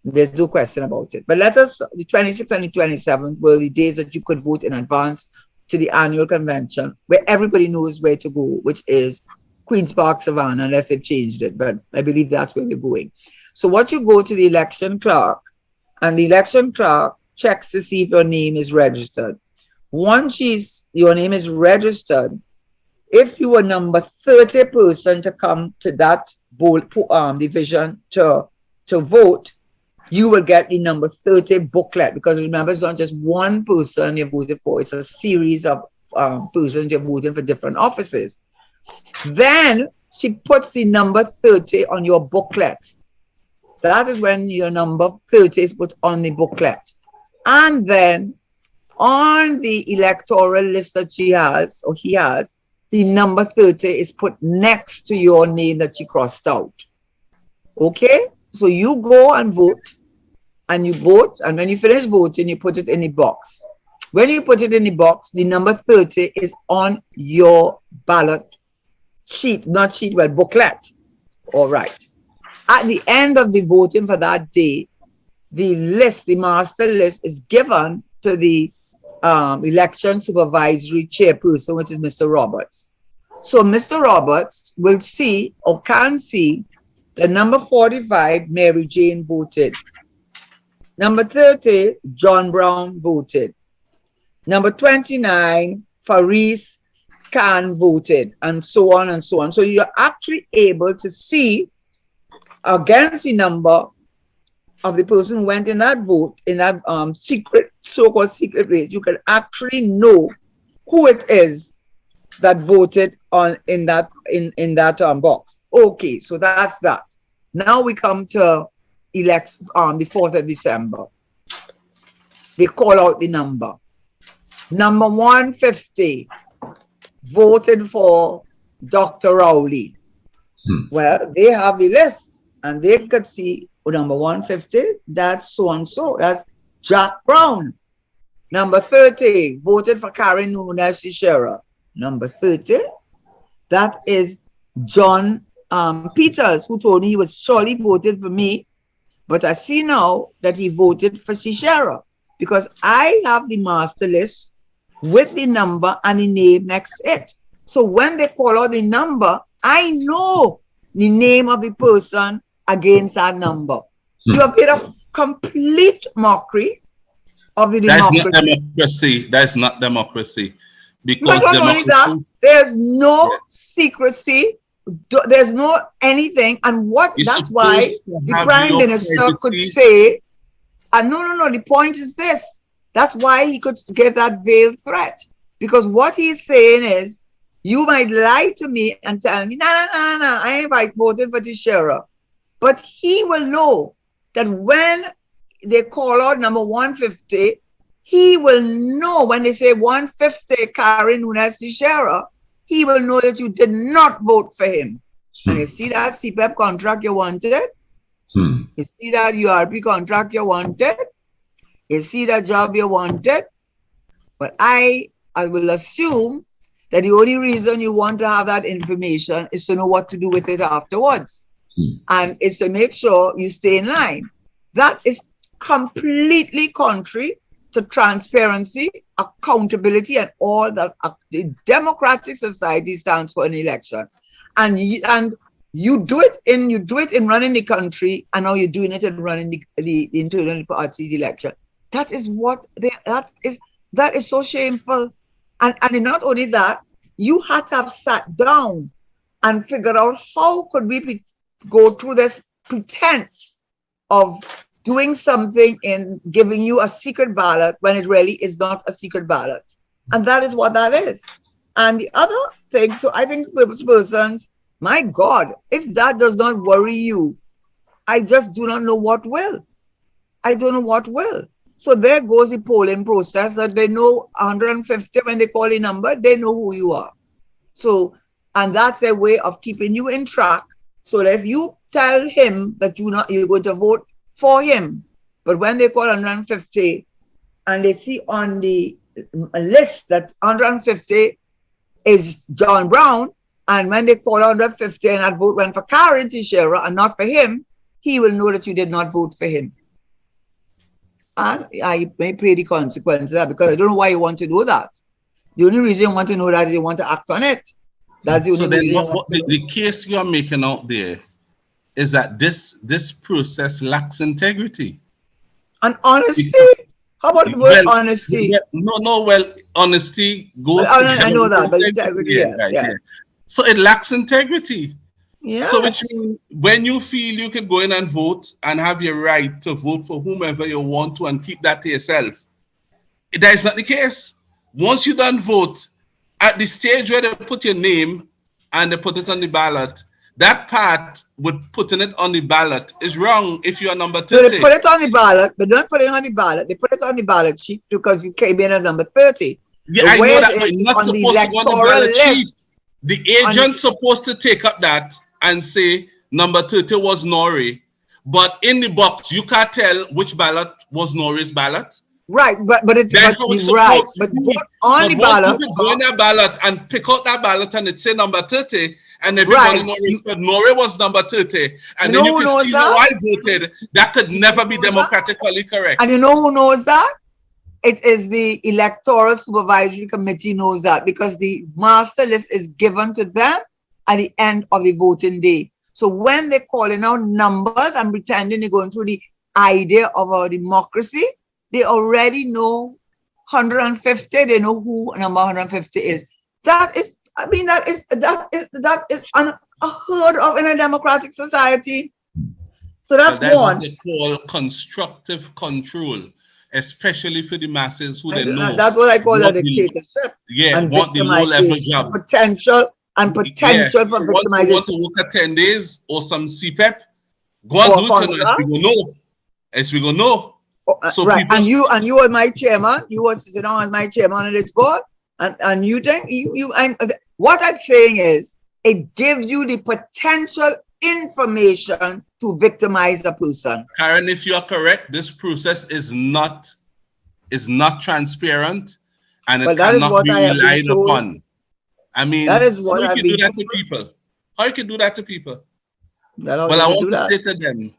There's no question about it. But the 26th and the 27th were the days that you could vote in advance to the annual convention, where everybody knows where to go, which is Queen's Park, Savannah, unless they've changed it. But I believe that's where we're going. So what you go to the election clerk, and the election clerk checks to see if your name is registered. Once your name is registered, if you were number 30 person to come to that division to vote, you will get the number 30 booklet, because remember, it's not just one person you're voting for, it's a series of persons you're voting for different offices. Then she puts the number 30 on your booklet. That is when your number 30 is put on the booklet. And then on the electoral list that she has, or he has, the number 30 is put next to your name that you crossed out. Okay? So you go and vote, and you vote, and when you finish voting, you put it in the box. When you put it in the box, the number 30 is on your ballot sheet, booklet. All right. At the end of the voting for that day, the master list is given to the election supervisory chairperson, which is Mr. Roberts. So Mr. Roberts will see or can see the number 45, Mary Jane voted. Number 30, John Brown voted. Number 29, Faris Khan voted, and so on and so on. So you're actually able to see against the number of the person who went in that vote, in that so-called secret race, you can actually know who it is that voted in that box. Okay, so that's that. Now we come to the 4th of December. They call out the number. Number 150 voted for Dr. Rowley. Well, they have the list. And they could see, number 150, that's so-and-so, that's Jack Brown. Number 30, voted for Karen Nunez Tesheira. Number 30, that is John Peters, who told me he was surely voted for me, but I see now that he voted for Tesheira, because I have the master list with the number and the name next to it. So when they call out the number, I know the name of the person against that number. You have made a complete mockery of the democracy. That's not democracy. Because not only that, there's no secrecy, there's no anything. And that's why the Prime Minister could say, no, the point is this. That's why he could give that veiled threat. Because what he's saying is, you might lie to me and tell me, no, I ain't voted for Tesheira. But he will know that when they call out number 150, he will know when they say 150 Karen Nunez Tesheira, he will know that you did not vote for him. And you see that CPEP contract you wanted? You see that URP contract you wanted? You see that job you wanted? But I will assume that the only reason you want to have that information is to know what to do with it afterwards. And it's to make sure you stay in line. That is completely contrary to transparency, accountability, and all that the democratic society stands for an election. And you do it in running the country, and now you're doing it in running the internal parties election. That is that is so shameful. And not only that, you had to have sat down and figured out how could we go through this pretense of doing something in giving you a secret ballot when it really is not a secret ballot. And that is what that is. And the other thing, so I think persons, my God, if that does not worry you, I just do not know what will. I don't know what will. So there goes the polling process that they know 150 when they call a number, they know who you are. So, and that's a way of keeping you in track. So that if you tell him that you're going to vote for him, but when they call 150 and they see on the list that 150 is John Brown, and when they call 150 and that vote went for Karen Tesheira and not for him, he will know that you did not vote for him. And I may pay the consequences of that, because I don't know why you want to do that. The only reason you want to know that is you want to act on it. That's the only reason. So then the case you're making out there is that this process lacks integrity and honesty. How about the word honesty? Well, honesty goes. I know that, but integrity, yes. Yeah. So it lacks integrity. Yes. So which means when you feel you can go in and vote and have your right to vote for whomever you want to and keep that to yourself, that is not the case. Once you done vote, at the stage where they put your name and they put it on the ballot, that part with putting it on the ballot is wrong if you are number 30. So they put it on the ballot, but don't put it on the ballot. They put it on the ballot sheet because you came in as number 30. Yeah, I know that, but you're not supposed to go on the ballot sheet. The agent's supposed to take up that and say number 30 was Noray, but in the box you can't tell which ballot was Noray's ballot. Right, but on the ballot, you could go in that ballot and pick out that ballot and it say number 30, and everybody knows that Noray was number 30, and then you can see how I voted. That could never be democratically correct. And you know who knows that? It is the Electoral Supervisory Committee knows that, because the master list is given to them at the end of the voting day. So when they're calling out numbers and pretending they're going through the idea of our democracy, they already know 150. They know who number 150 is. That is unheard of in a democratic society. So that's one. What they call constructive control, especially for the masses who they know. That's what I call a dictatorship. And want the low-level job. Potential for victimization. You want to work at 10 days or some CPEP? Go and do it, as we go know. As we go know. So right, and you are my chairman. You were sitting down as my chairman of this board, and you think what I'm saying is it gives you the potential information to victimize a person. Karen, if you are correct, this process is not transparent, and it cannot be relied upon. I mean, that is what how you can do that to people. How you can do that to people? Well, I want to say to them,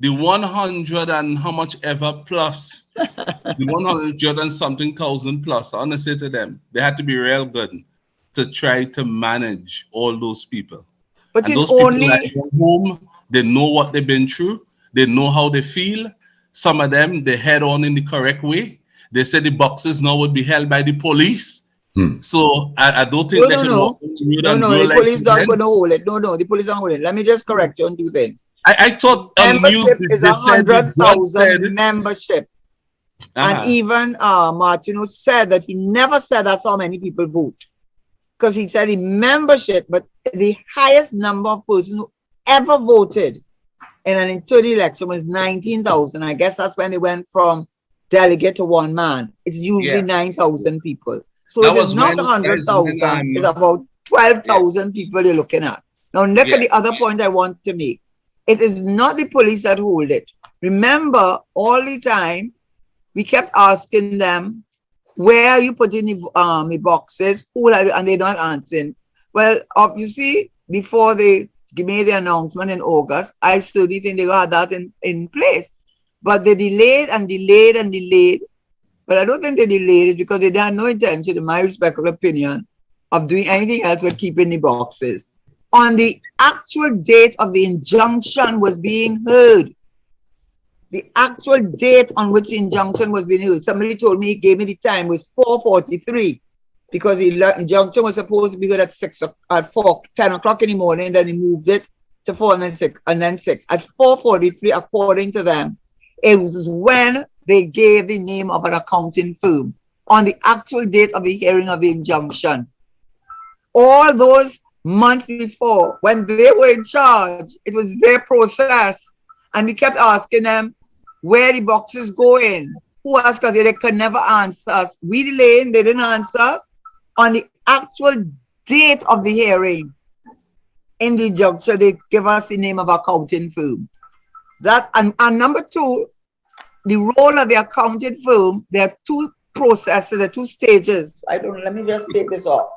the 100 and how much ever plus, the 100 and something thousand plus, I want to say to them, they had to be real good to try to manage all those people. But and those people at home, they know what they've been through. They know how they feel. Some of them, they head on in the correct way. They say the boxes now would be held by the police. So I don't think they can walk the police not going to hold it. No, the police don't hold it. Let me just correct you on two things. I thought membership is 100,000 membership. And even Martino said that he never said that's how many people vote. Because he said in membership, but the highest number of persons who ever voted in an internal election was 19,000. I guess that's when they went from delegate to one man. It's usually 9,000 people. So it is not 100,000. It's about 12,000 people you're looking at. Now, look at the other point I want to make. It is not the police that hold it. Remember, all the time, we kept asking them, where are you putting the boxes? Who are you? And they're not answering. Well, obviously, before they made the announcement in August, I still think they got that in place. But they delayed and delayed and delayed. But I don't think they delayed it because they had no intention, in my respectful opinion, of doing anything else but keeping the boxes. On the actual date of the injunction was being heard. The actual date on which the injunction was being heard. Somebody told me, gave me the time, was 4:43, because the injunction was supposed to be heard at 10 o'clock in the morning, then they moved it to 4 and then 6, and then 6. At 4:43, according to them, it was when they gave the name of an accounting firm on the actual date of the hearing of the injunction. All those months before, when they were in charge, it was their process. And we kept asking them where the boxes go in. Who asked us? They could never answer us. We delayed, they didn't answer us. On the actual date of the hearing, in the injunction, they give us the name of accounting firm. That and number two, the role of the accounting firm, there are two processes, there are two stages. Let me just take this off.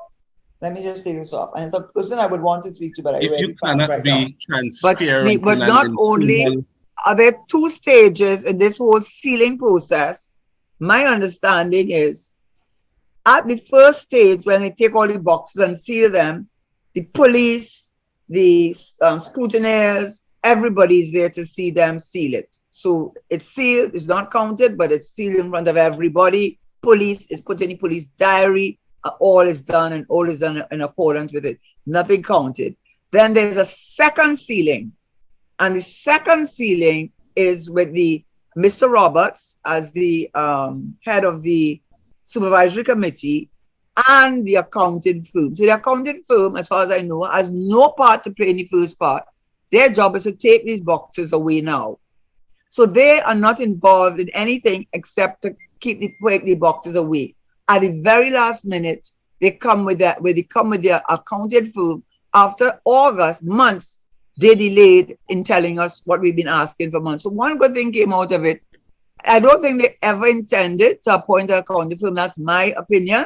And it's a person I would want to speak to, but I if really you cannot right be now. transparent, But not only are there two stages in this whole sealing process, my understanding is at the first stage, when they take all the boxes and seal them, the police, the scrutineers, everybody's there to see them seal it. So it's sealed, it's not counted, but it's sealed in front of everybody. Police is put in the police diary, all is done, and all is done in accordance with it. Nothing counted. Then there's a second sealing. And the second sealing is with the Mr. Roberts as the head of the supervisory committee and the accounting firm. So the accounting firm, as far as I know, has no part to play in the first part. Their job is to take these boxes away now. So they are not involved in anything except to take the boxes away. At the very last minute, they come with their accounting firm. After August, months, they delayed in telling us what we've been asking for months. So one good thing came out of it. I don't think they ever intended to appoint an accounting firm. That's my opinion.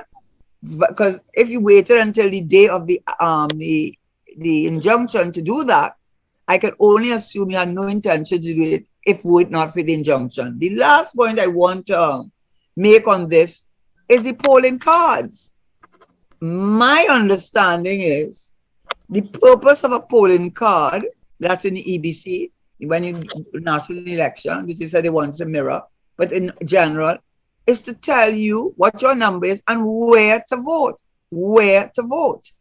Because if you waited until the day of the injunction to do that, I can only assume you had no intention to do it if were it not for the injunction. The last point I want to make on this is the polling cards. My understanding is the purpose of a polling card, that's in the EBC, when you national election, which is said they want to mirror, but in general, is to tell you what your number is and where to vote.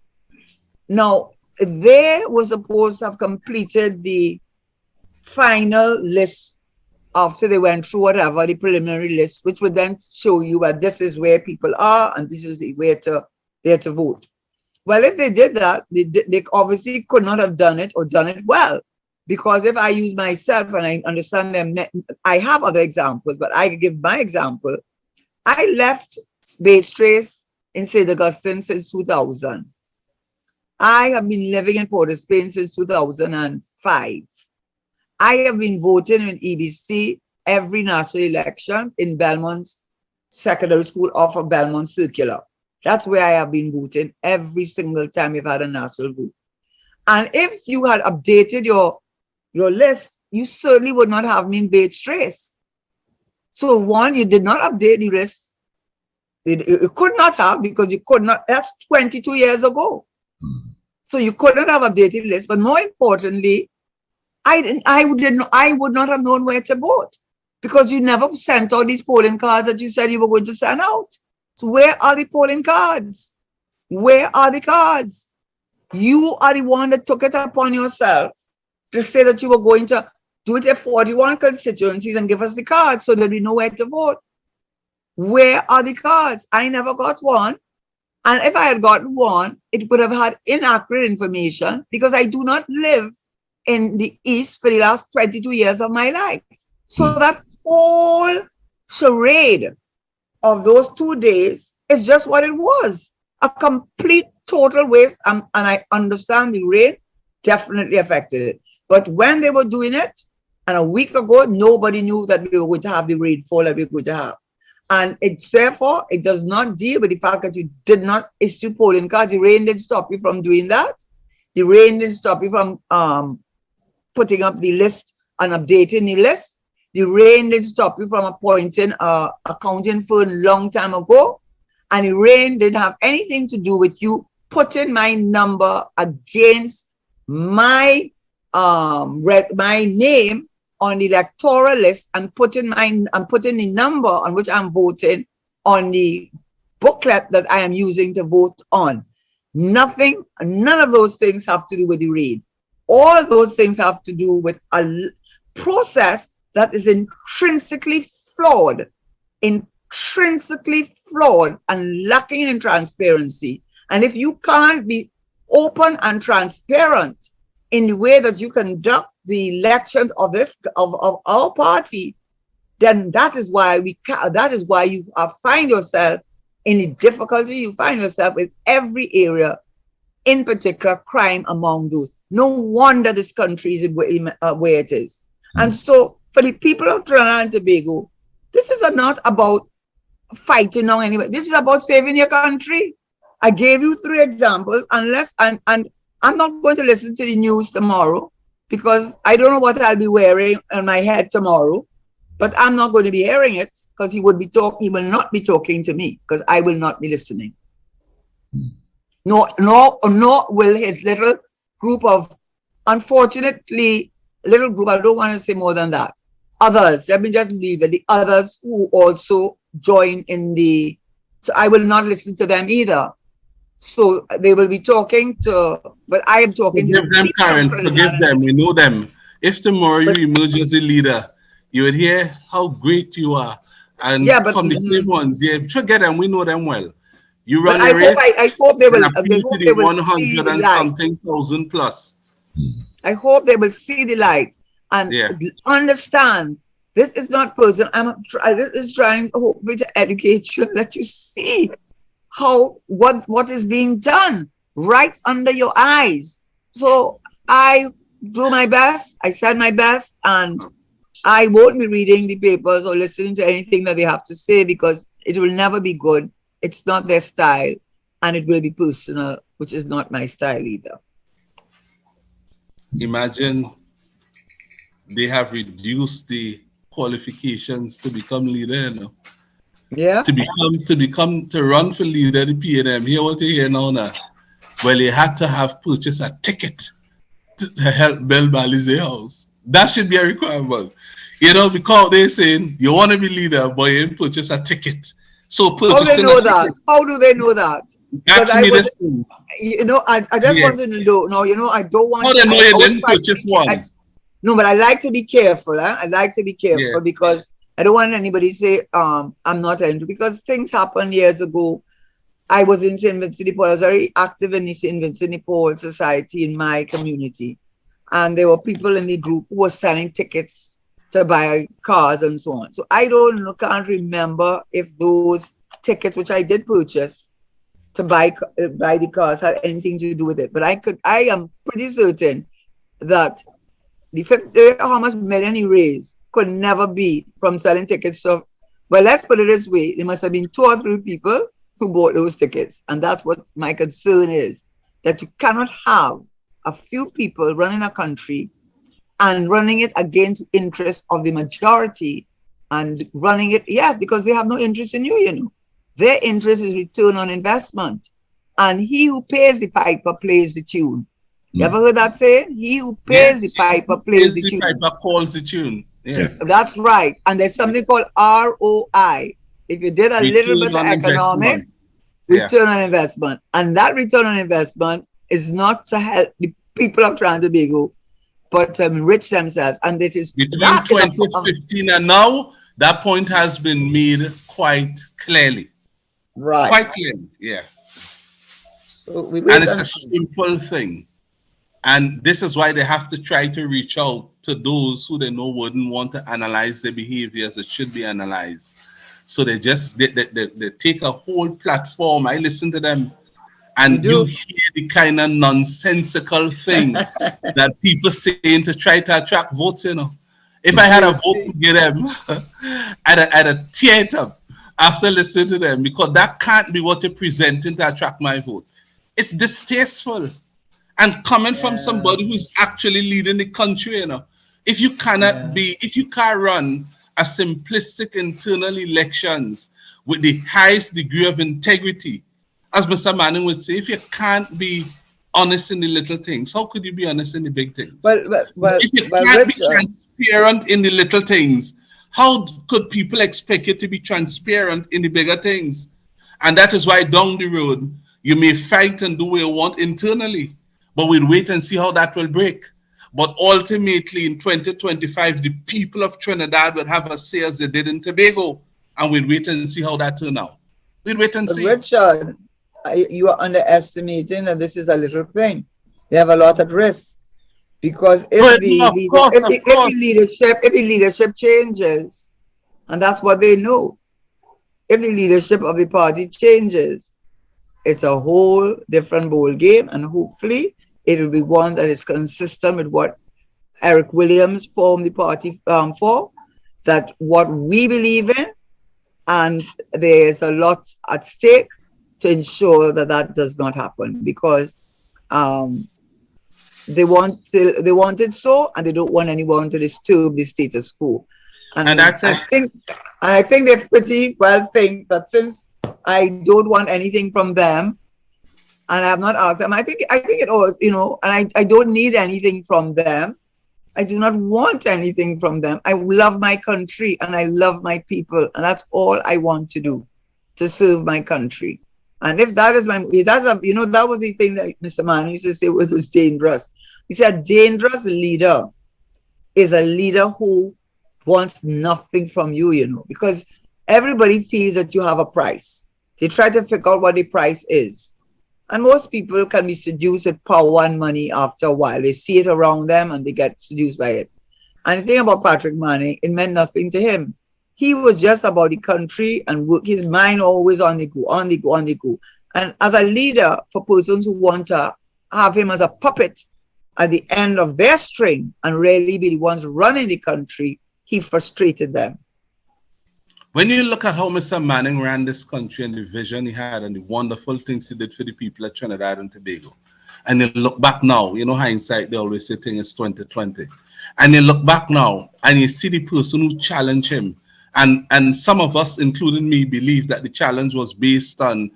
Now, they were supposed to have completed the final list after they went through whatever, the preliminary list, which would then show you that this is where people are and this is the way to vote. Well, if they did that, they obviously could not have done it or done it well. Because if I use myself and I understand them, I have other examples, but I can give my example. I left Bates Trace in St. Augustine since 2000. I have been living in Port of Spain since 2005. I have been voting in EBC every national election in Belmont Secondary School off of Belmont Circular. That's where I have been voting every single time we've had a national vote. And if you had updated your list, you certainly would not have me in Bates Trace. So one, you did not update the list. You could not have, because you could not, that's 22 years ago. So you couldn't have updated the list. But more importantly, I would not have known where to vote, because you never sent out these polling cards that you said you were going to send out. So where are the polling cards? Where are the cards? You are the one that took it upon yourself to say that you were going to do it at 41 constituencies and give us the cards so that we know where to vote. Where are the cards? I never got one. And if I had gotten one, it would have had inaccurate information, because I do not live in the East for the last 22 years of my life. So that whole charade of those 2 days is just what it was. A complete, total waste. And I understand the rain definitely affected it. But when they were doing it, and a week ago, nobody knew that we were going to have the rainfall that we were going to have. And it's therefore, it does not deal with the fact that you did not issue polling cards. The rain didn't stop you from doing that. The rain didn't stop you from putting up the list and updating the list. The rain didn't stop you from appointing a accounting firm long time ago. And the rain didn't have anything to do with you putting my number against my my name on the electoral list and putting the number on which I'm voting on the booklet that I am using to vote on. None of those things have to do with the rain. All those things have to do with a process that is intrinsically flawed and lacking in transparency. And if you can't be open and transparent in the way that you conduct the elections of our party, then that is why you find yourself in the difficulty you find yourself in every area, in particular crime among those. No wonder this country is where it is. And so for the people of Trinidad and Tobago, this is not about fighting on anybody. This is about saving your country. I gave you 3 examples, and I'm not going to listen to the news tomorrow because I don't know what I'll be wearing on my head tomorrow, but I'm not going to be hearing it because he will not be talking to me because I will not be listening. Nor will his little group of, unfortunately, I don't want to say more than that. Others, let me just leave it. The others who also join so I will not listen to them either. So they will be talking to, but I am talking to them, Karen, forgive them, we know them. If tomorrow you emerge as a leader, you would hear how great you are. And from the same ones, forget them, we know them well. You run a race. I hope they will, see the light. Something thousand plus. I hope they will see the light and understand this is not personal. This is trying to educate you, let you see what is being done right under your eyes. So I do my best. I said my best, and I won't be reading the papers or listening to anything that they have to say because it will never be good. It's not their style, and it will be personal, which is not my style either. Imagine they have reduced the qualifications to become leader, you know. Yeah. To run for leader, the PNM, here what you hear now. Well, you had to have purchased a ticket to help build Balize House. That should be a requirement. You know, because they're saying you want to be leader, but you didn't purchase a ticket. So how do they know that? How do they know that? Because I just want to know. No, I don't want. How do they know you didn't purchase one? No, but I like to be careful. I like to be careful because I don't want anybody to say I'm not into, because things happened years ago. I was in St. Vincent de Paul. I was very active in the St. Vincent de Paul Society in my community, and there were people in the group who were selling tickets to buy cars and so on. So I can't remember if those tickets, which I did purchase to buy the cars, had anything to do with it. But I am pretty certain that how much million he raised could never be from selling tickets. So, well, let's put it this way: there must have been 2 or 3 people who bought those tickets, and that's what my concern is. That you cannot have a few people running a country and running it against the interest of the majority, and running it, because they have no interest in you, Their interest is return on investment. And he who pays the piper plays the tune. You ever heard that saying? He who pays the piper plays the tune. Piper calls the tune. Yeah. That's right. And there's something called ROI. If you did a little bit of economics, return on investment. And that return on investment is not to help the people of Trinidad and Tobago, but to enrich themselves. And it is between 2015 and now, that point has been made quite clearly. Right. Quite clearly, yeah. So and it's a simple thing. And this is why they have to try to reach out to those who they know wouldn't want to analyze their behaviors that should be analyzed. So they take a whole platform. I listen to them, and you hear the kind of nonsensical things that people saying to try to attract votes, If I had a vote to get them, I'd a tear it up after listening to them, because that can't be what you're presenting to attract my vote. It's distasteful. And coming from somebody who's actually leading the country, If you cannot be, if you can't run a simplistic internal elections with the highest degree of integrity, as Mr. Manning would say, if you can't be honest in the little things, how could you be honest in the big things? If you can't be transparent in the little things, how could people expect you to be transparent in the bigger things? And that is why down the road, you may fight and do what you want internally, but we'll wait and see how that will break. But ultimately, in 2025, the people of Trinidad will have a say as they did in Tobago, and we'll wait and see how that turn out. We'll wait and see. Richard, you are underestimating that this is a little thing. They have a lot at risk. Because if the leadership changes, and that's what they know, if the leadership of the party changes, it's a whole different ball game, and hopefully it will be one that is consistent with what Eric Williams formed the party for, that what we believe in, and there's a lot at stake to ensure that that does not happen, because they want it so, and they don't want anyone to disturb the status quo. And that's I think they pretty well think that since I don't want anything from them, and I have not asked them, I think it all, and I don't need anything from them. I do not want anything from them. I love my country and I love my people, and that's all I want to do, to serve my country. And if that is that was the thing that Mr. Mann used to say was dangerous. He said, dangerous leader is a leader who wants nothing from you, because everybody feels that you have a price. They try to figure out what the price is. And most people can be seduced with power and money after a while. They see it around them and they get seduced by it. And the thing about Patrick Manning, it meant nothing to him. He was just about the country and work, his mind always on the go. And as a leader, for persons who want to have him as a puppet at the end of their string and really be the ones running the country, he frustrated them. When you look at how Mr. Manning ran this country and the vision he had and the wonderful things he did for the people of Trinidad and Tobago, and you look back now, hindsight, they always say thing is 2020. And you look back now and you see the person who challenged him. And some of us, including me, believe that the challenge was based on,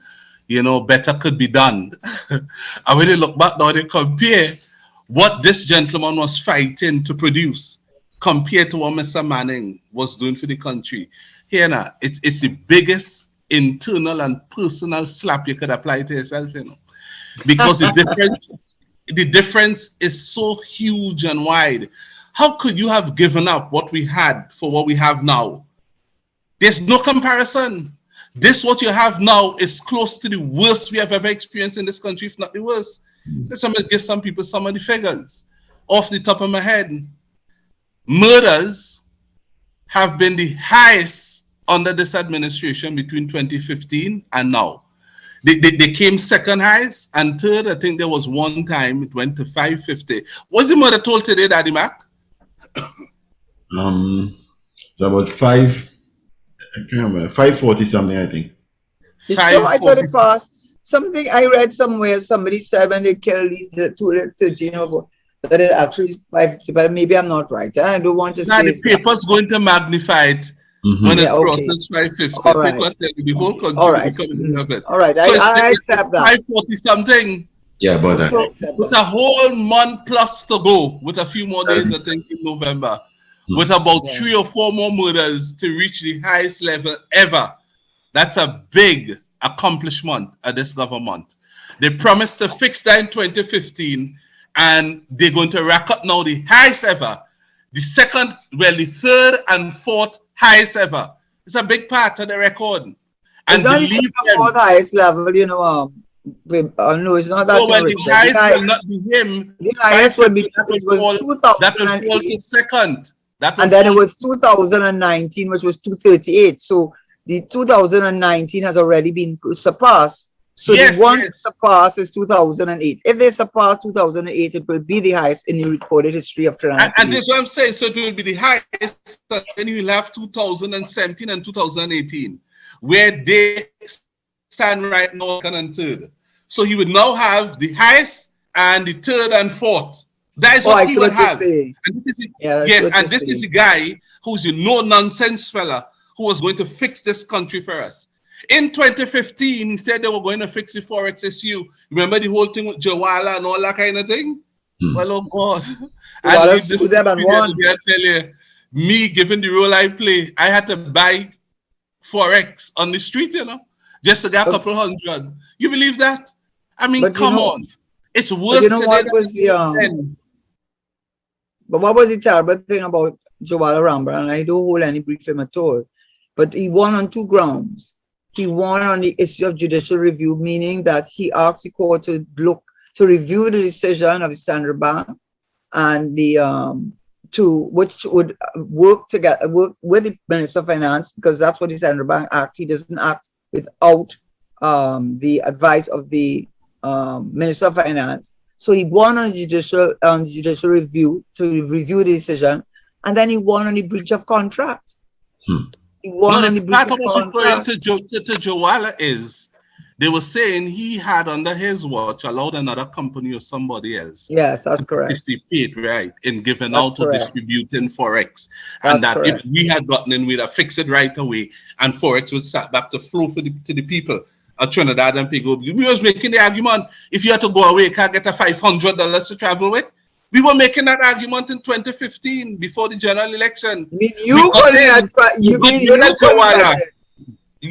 better could be done. And when you look back now, they compare what this gentleman was fighting to produce compared to what Mr. Manning was doing for the country. Here now, it's the biggest internal and personal slap you could apply to yourself, because the difference is so huge and wide. How could you have given up what we had for what we have now? There's no comparison. What you have now is close to the worst we have ever experienced in this country, if not the worst. Let's give some people some of the figures off the top of my head. Murders have been the highest under this administration between 2015 and now. They came second highest, and third, I think there was one time it went to 550. What's the murder toll today, Daddy Mac? It's about 540 something, I think. So I thought it passed. Something I read somewhere, somebody said when they killed these 13 or that it actually 550, but maybe I'm not right. I don't want to say. The paper's going to magnify it when it crosses 550. All right. The whole country will become a bit. All right, so I accept that. 540 something. Yeah, but with a whole month plus to go, with a few more days, I think, in November, with about 3 or 4 more murders to reach the highest level ever. That's a big accomplishment of this government. They promised to fix that in 2015, and they're going to rack up now the highest ever. The third and fourth highest ever. It's a big part of the record. And it's not the fourth highest level, no, it's not that. No, well, the highest will not be him. The highest will be, it was 2008. That will fall to second. And then it was 2019, which was 238. So the 2019 has already been surpassed. So the one to surpass is 2008. If they surpass 2008, it will be the highest in the recorded history of Trinidad. And this is what I'm saying. So it will be the highest. Then you will have 2017 and 2018, where they stand right now, second and third. So he would now have the highest and the third and fourth That is Oh, what I he see will what you're have. saying. And this is Yeah, that's yes, what and you're this is saying. the guy who's a no-nonsense fella who was going to fix this country for us. In 2015, he said they were going to fix the Forex issue. Remember the whole thing with Jawala and all that kind of thing? Hmm. Well, oh God. Well, I let's leave this sue them and video won. today, I tell you, me given the role I play, I had to buy Forex on the street, just to get a But, couple hundred. You believe that? I mean, but you come know, on. It's but you worse know today what than was it was the then. but what was the terrible thing about Joala Rambra? And I don't hold any brief him at all. But he won on two grounds. He won on the issue of judicial review, meaning that he asked the court to look to review the decision of the Standard Bank and the to which would work together work with the Minister of Finance, because that's what the Standard Bank Act. He doesn't act without the advice of the Minister of Finance. So he won on judicial review to review the decision, and then he won on the breach of contract. He No, won on the the breach part I of was referring contract. to Joala is they were saying he had under his watch allowed another company or somebody else Yes, to that's correct. participate, right, in giving That's out or correct. distributing Forex. And That's that if correct. we had gotten in, we'd have fixed it right away and Forex would start back to flow to the people of Trinidad and Tobago. We was making the argument, if you had to go away, you can't get a $500 to travel with. We were making that argument in 2015 before the general election. You mean you couldn't get You you mean you couldn't get it?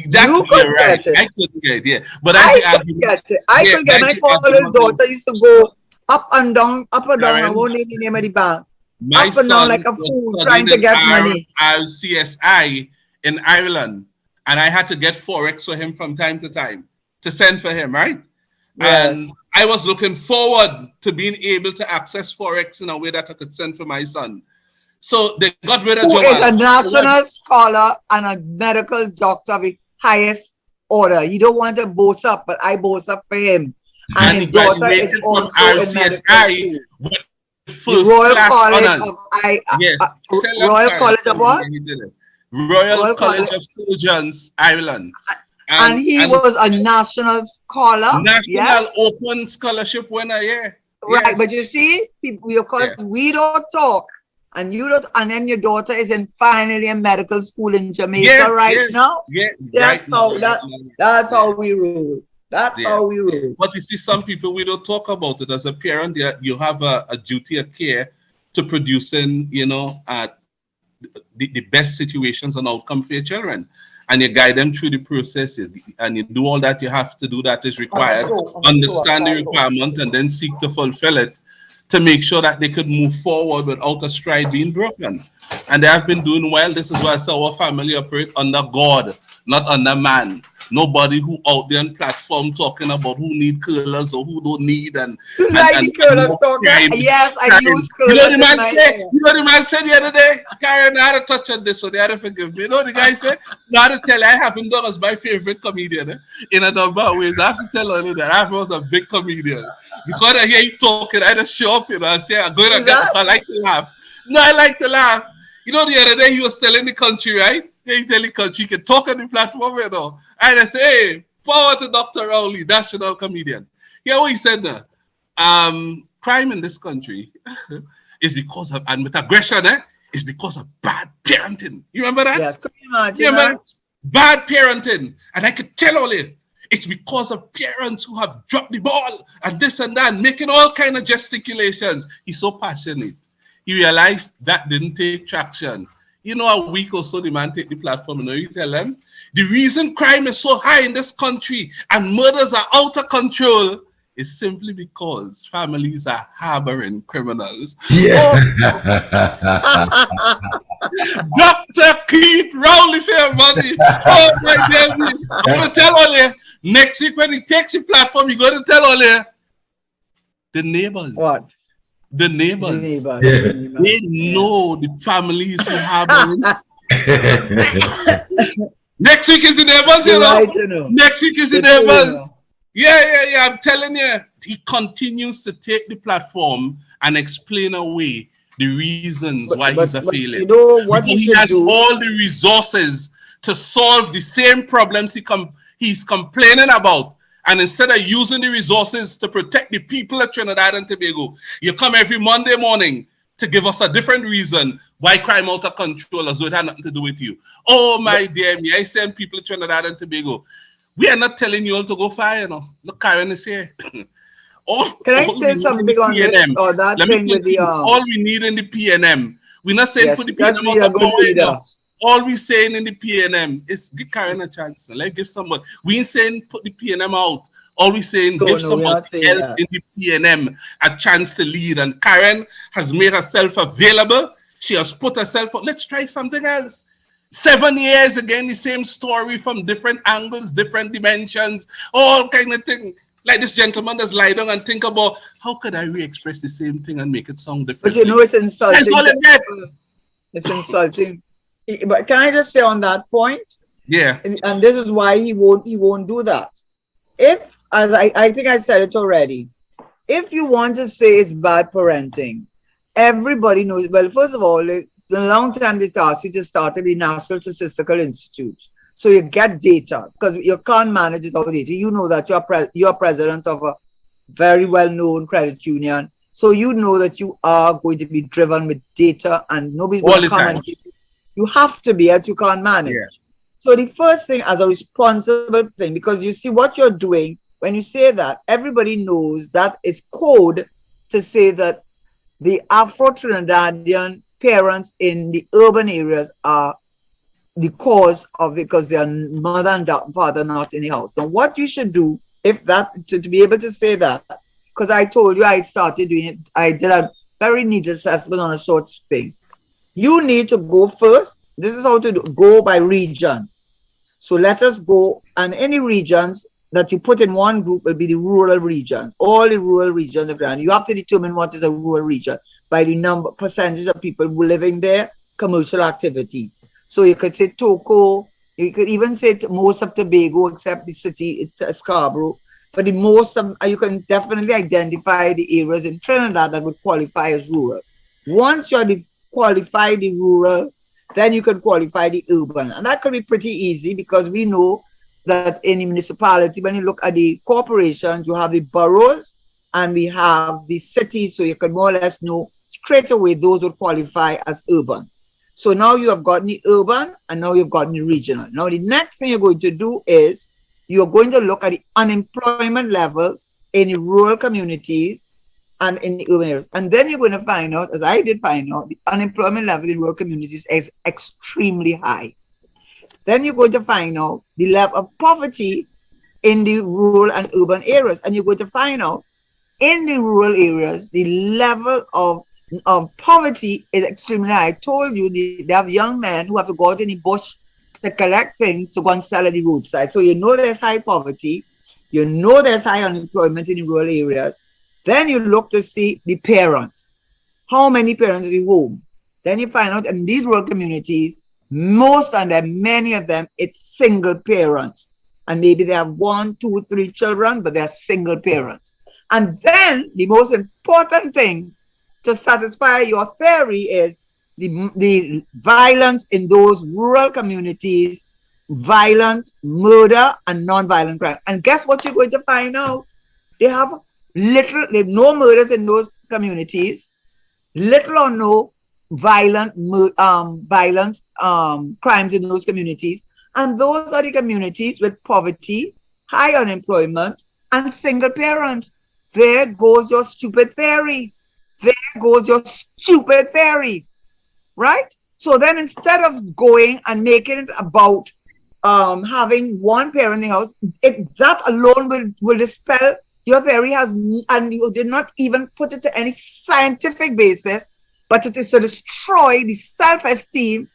That's You you're couldn't right. get it. I couldn't get it, yeah. But that's I the couldn't argument. get it. I Yeah, couldn't get that's my the poor little argument. daughter used to go up and down, I Karen, won't name the name of the bank. my Up and down son like a was fool studying trying to in get money. RCSI in Ireland, and I had to get Forex for him from time to time to send for him, right? Yes. And I was looking forward to being able to access Forex in a way that I could send for my son. So they got rid of Who is a Joanna. national scholar and a medical doctor of the highest order. You don't want to boast up, but I boast up for him. And his he daughter is graduated from also in medical RCSI school. with The first Royal class College honors. of Yes. Royal College of what? He did it. Royal College of Surgeons, Ireland. And he was a national scholar. National Yes. Open Scholarship winner, yeah. Right, Yes. but you see, people, of course, we don't talk, and you don't, and then your daughter is in finally in medical school in Jamaica now. Yeah, That's right how now, that's how we rule. That's Yeah. how we rule. But you see, some people, we don't talk about it. As a parent, you have a duty of care to producing, the best situations and outcome for your children. And you guide them through the processes, and you do all that you have to do that is required, understand the requirement, and then seek to fulfill it to make sure that they could move forward without a stride being broken. And they have been doing well. This is why our family operate under God, not under man. Nobody who out there on platform talking about who need curlers or who don't need and You like the curlers talking? Yes, I use curlers. You know the man said the other day, Karen, I had to touch on this, so they had to forgive me. You know the guy said, I had to tell you, I happen done as my favorite comedian in a number of ways. I have to tell her that I was a big comedian. Because I hear you talking, I just show up, I say, I'm going to get, I like to laugh. No, I like to laugh. You know, the other day he was telling the country, right? He tell the country, you can talk on the platform, And I say, hey, forward to Dr. Rowley, national comedian. Yeah, what he said now? Crime in this country is because of, and with aggression, is because of bad parenting. You remember that? Yes, could you imagine? You remember? Bad parenting. And I could tell all it. It's because of parents who have dropped the ball and this and that, making all kind of gesticulations. He's so passionate. He realized that didn't take traction. A week or so, the man take the platform, you tell them, the reason crime is so high in this country and murders are out of control is simply because families are harboring criminals. Yeah. Dr. Keith Rowley for your money. Oh my goodness. I'm going to tell all you, next week when he takes the platform, you're going to tell all you, the neighbors. What? The neighbors. They know the families who harbor. Next week is the neighbors, Next week is the neighbors. Yeah. I'm telling you, he continues to take the platform and explain away the reasons why he's a failure. What he has all the resources to solve the same problems he's complaining about. And instead of using the resources to protect the people of Trinidad and Tobago, you come every Monday morning to give us a different reason why crime out of control as though it had nothing to do with you. Oh my dear me, I send people of Trinidad and Tobago. We are not telling you all to go fire, you know. Look, Karen is here. Can I say something on this or that Let thing me with the all we need in the PNM. We're not saying yes, put the just PNM be out a of good power leader. enough. All we saying in the PNM is give Karen a chance. Let's give somebody. We ain't saying put the PNM out. All we saying give somebody else in the PNM a chance to lead. And Karen has made herself available. She has put herself out. Let's try something else. 7 years again, the same story from different angles, different dimensions, all kind of thing. Like this gentleman that's lie down and think about how could I re-express the same thing and make it sound different. But you know it's insulting. That's all it get. It's insulting. But can I just say on that point? Yeah. And this is why he won't do that. If, as I think I said it already, if you want to say it's bad parenting, everybody knows. Well, first of all, a long time they asked you to start the National Statistical Institute. So you get data because you can't manage it without data. You know that you're president of a very well-known credit union. So you know that you are going to be driven with data and nobody's going to come and give you. You have to be, as you can't manage. Yeah. So the first thing as a responsible thing, because you see what you're doing, when you say that, everybody knows that is code to say that the Afro-Trinidadian parents in the urban areas are the cause of it because their mother and father are not in the house. So what you should do, if that, to be able to say that, because I told you I started doing it, I did a very neat assessment on a short thing. You need to go first. This is how to go by region. So let us go, and any regions that you put in one group will be the rural regions, all the rural regions of Ghana. You have to determine what is a rural region by the percentage of people living there, commercial activities. So you could say Toko, you could even say most of Tobago, except the city, Scarborough. But the most of, you can definitely identify the areas in Trinidad that would qualify as rural. Once you qualify the rural, then you can qualify the urban. And that could be pretty easy because we know that in the municipality, when you look at the corporations, you have the boroughs and we have the cities. So you can more or less know straight away those would qualify as urban. So now you have gotten the urban and now you've gotten the regional. Now the next thing you're going to do is you're going to look at the unemployment levels in the rural communities and in the urban areas. And then you're going to find out, as I did find out, the unemployment level in rural communities is extremely high. Then you're going to find out the level of poverty in the rural and urban areas. And you're going to find out in the rural areas, the level of poverty is extremely high. I told you they have young men who have to go out in the bush to collect things to go and sell at the roadside. So you know there's high poverty. You know there's high unemployment in the rural areas. Then you look to see the parents. How many parents is at home? Then you find out in these rural communities, most of them, many of them, it's single parents. And maybe they have 1, 2, 3 children, but they're single parents. And then the most important thing to satisfy your theory is the violence in those rural communities, violent murder and non-violent crime. And guess what you're going to find out? They have no murders in those communities, little or no violent crimes in those communities. And those are the communities with poverty, high unemployment, and single parents. There goes your stupid theory. There goes your stupid theory, right? So then instead of going and making it about having one parent in the house, that alone will dispel your theory and you did not even put it to any scientific basis, but it is to destroy the self-esteem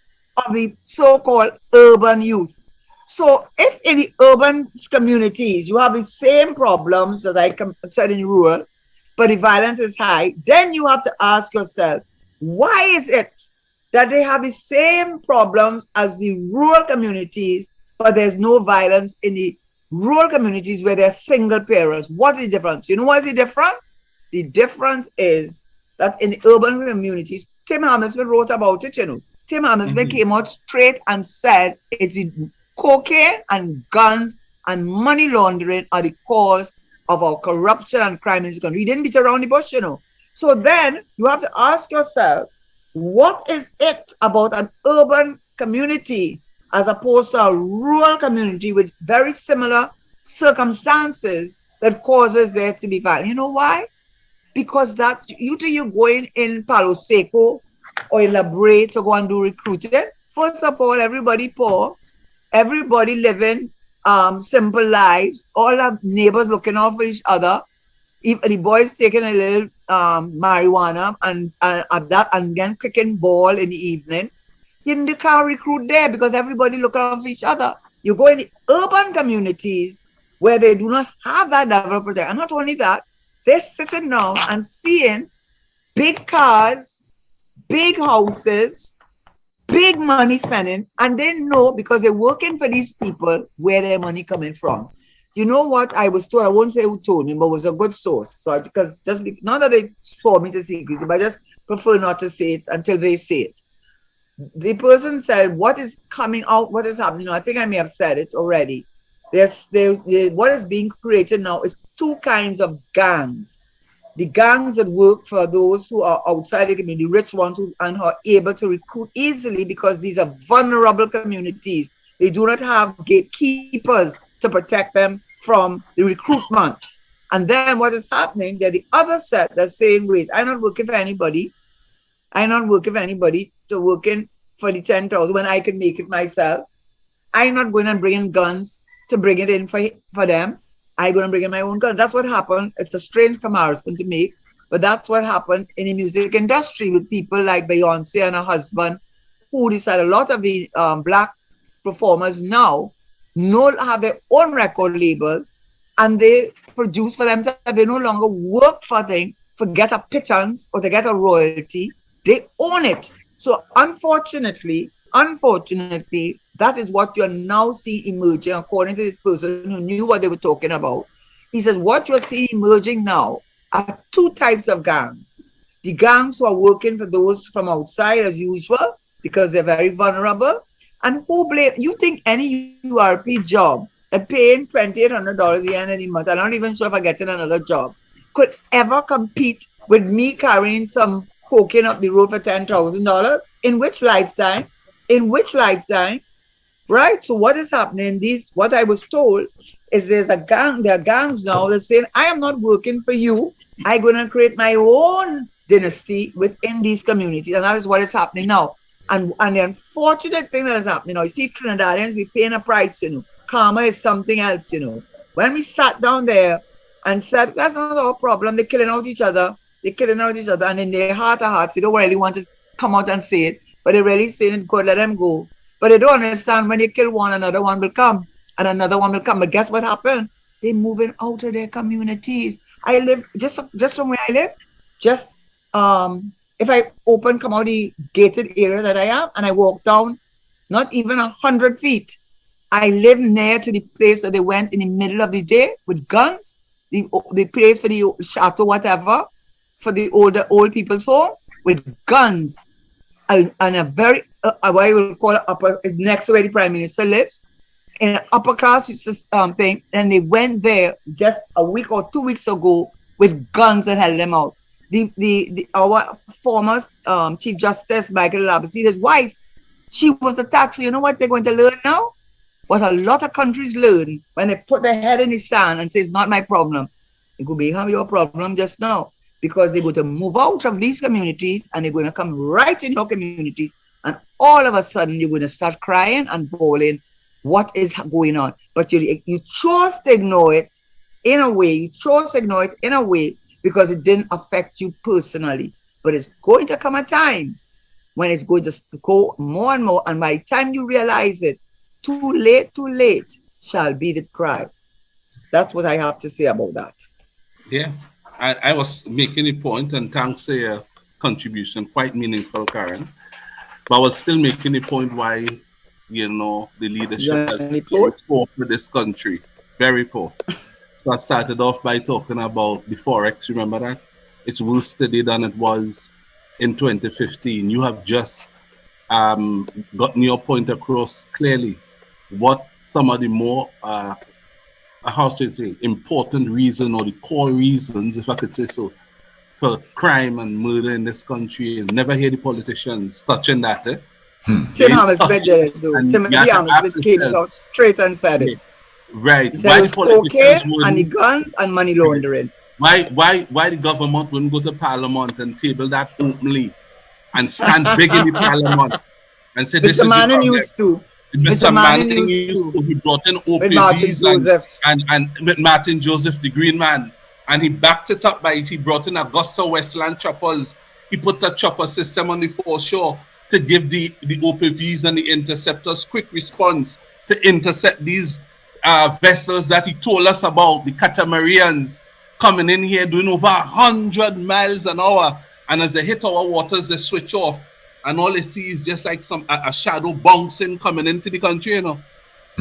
of the so-called urban youth. So if in the urban communities you have the same problems as I said in rural, but the violence is high, then you have to ask yourself, why is it that they have the same problems as the rural communities, but there's no violence in the rural communities where they're single parents? What is the difference? You know what is the difference? The difference is that in the urban communities, Tim Hammersmith wrote about it, you know. Tim Hammersmith came out straight and said it's the cocaine and guns and money laundering are the cause of our corruption and crime in this country. We didn't beat around the bush, you know. So then you have to ask yourself, what is it about an urban community as opposed to a rural community with very similar circumstances that causes there to be violence? You know why? Because that's usually you're going in Palo Seco or in La Brea to go and do recruiting. First of all, everybody poor, everybody living simple lives, all our neighbors looking out for each other. If the boys taking a little marijuana and then kicking ball in the evening, you can't recruit there because everybody look out for each other. You go in the urban communities where they do not have that level of protection. And not only that, they're sitting down and seeing big cars, big houses, big money spending, and they know because they're working for these people where their money coming from. You know what I was told? I won't say who told me, but it was a good source. So because not that they told me to secret, but I just prefer not to say it until they say it. The person said, "What is coming out? What is happening?" I think I may have said it already. What is being created now is two kinds of gangs. The gangs that work for those who are outside the community, rich ones and are able to recruit easily because these are vulnerable communities. They do not have gatekeepers to protect them from the recruitment. And then what is happening, they're the other set that's saying, wait, I'm not working for anybody. I'm not working for anybody to working for the 10,000 when I can make it myself. I'm not going and bringing guns to bring it in for them. I'm going to bring in my own guns. That's what happened. It's a strange comparison to make, but that's what happened in the music industry with people like Beyonce and her husband, who decided a lot of the black performers now have their own record labels and they produce for themselves. They no longer work for things, forget a pittance or to get a royalty. They own it. So unfortunately, that is what you're now seeing emerging, according to this person who knew what they were talking about. He says, what you're seeing emerging now are two types of gangs. The gangs who are working for those from outside as usual, because they're very vulnerable. And who blame, you think any URP job, paying $2,800 a year in a month, I'm not even sure if I'm getting another job, could ever compete with me carrying some cocaine up the road for $10,000? In which lifetime? In which lifetime? Right? So what is happening? What I was told is there are gangs now that saying, I am not working for you. I'm going to create my own dynasty within these communities. And that is what is happening now. And the unfortunate thing that is happening now, you see Trinidadians, we paying a price, Karma is something else, When we sat down there and said, that's not our problem, they're killing out each other. And in their heart of hearts, they don't really want to come out and say it, but they're really saying it, God, let them go. But they don't understand when you kill one, another one will come, and another one will come. But guess what happened? They're moving out of their communities. I live just from where I live, if I come out the gated area that I am, and I walk down, not even 100 feet, I live near to the place that they went in the middle of the day with guns, the place for the chateau, whatever, for the old people's home with guns. And a very, what I will call upper, is next to where the Prime Minister lives, in an upper class thing, and they went there just a week or 2 weeks ago with guns and held them out. Our former Chief Justice Michael Labasi, his wife, she was attacked. So you know what they're going to learn now? What a lot of countries learn when they put their head in the sand and say it's not my problem. It could be your problem just now, because they're going to move out of these communities and they're going to come right in your communities, and all of a sudden you're going to start crying and bawling. What is going on? But you chose to ignore it in a way. Because it didn't affect you personally. But it's going to come a time when it's going to go more and more, and by the time you realize it, too late shall be the cry. That's what I have to say about that. Yeah, I was making a point, and thanks for your contribution, quite meaningful, Karen. But I was still making a point why, the leadership has been very poor for this country. Very poor. So I started off by talking about the Forex. Remember that? It's worse today than it was in 2015. You have just gotten your point across clearly. What some of the more how to say, important reason, or the core reasons, if I could say so, for crime and murder in this country, and never hear the politicians touching that. Tim Hammersmith did it, though. And you Timothy have to ask Hammersmith came yourself, out straight and said yeah, it. right, He said why it the was politicians cocaine and the wouldn't, guns and money laundering. why the government wouldn't go to Parliament and table that openly and stand big in the Parliament and say, this Mr. is the Manning problem. used to. Mr. Mr. Manning Manning used used to. to, he brought in With Martin OPVs Joseph. and with Martin Joseph, the Green Man, and he backed it up by it. He brought in Augusta Westland choppers. He put the chopper system on the foreshore to give the OPVs and the interceptors quick response to intercept these vessels that he told us about, the catamarans coming in here doing over 100 miles an hour, and as they hit our waters, they switch off, and all they see is just like a shadow bouncing coming into the country, you know,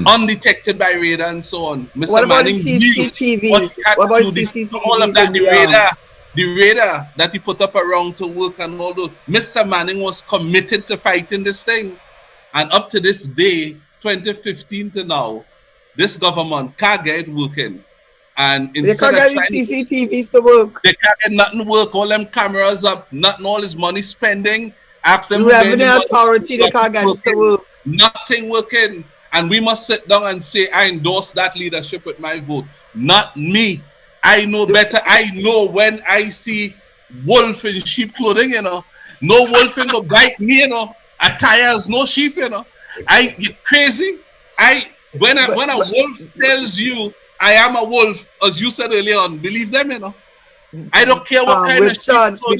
undetected by radar and so on. Mr. What about the Manning knew CCTVs? What about CCTVs? all of that, the radar that he put up around to work and all those. Mr. Manning was committed to fighting this thing, and up to this day, 2015 to now, this government can't get it working. And They can't get the CCTVs to work. They can't get nothing to work. All them cameras up, nothing, all his money spending. Ask them. Revenue Authority, they can't get it to work. Nothing working. And we must sit down and say, I endorse that leadership with my vote. Not me. I know better. I know when I see wolf in sheep clothing, you know. No wolf in go bite me, you know. Attires, no sheep, you know. I get crazy. When a wolf tells you I am a wolf, as you said earlier on, believe them, you know. I don't care what kind Richard, of sheep.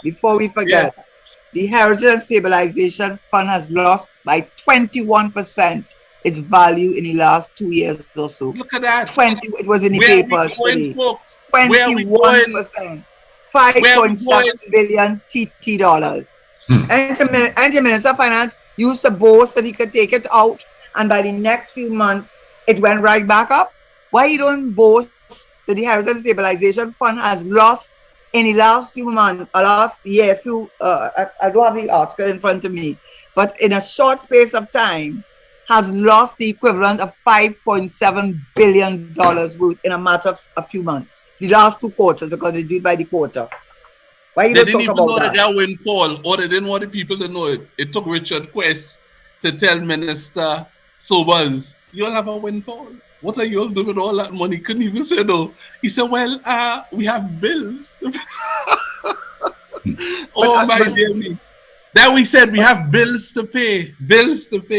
before we forget, the Heritage and Stabilization Fund has lost by 21% its value in the last 2 years or so. Look at that. It was in the papers today. 21%. 5.7 billion TT dollars. And the Minister of Finance used to boast that he could take it out, and by the next few months, it went right back up. Why you don't boast that the Heritage and Stabilization Fund has lost in the last few months, last year, I don't have the article in front of me, but in a short space of time, has lost the equivalent of $5.7 billion worth in a matter of a few months. The last 2 quarters, because they do it by the quarter. Why you don't talk about that? They didn't even know that windfall, or they didn't want the people to know it. It took Richard Quest to tell Minister Sobers, you'll have a windfall. What are you all doing with all that money? Couldn't even say no. He said, well, we have bills. My dear me. Then we said we have bills to pay,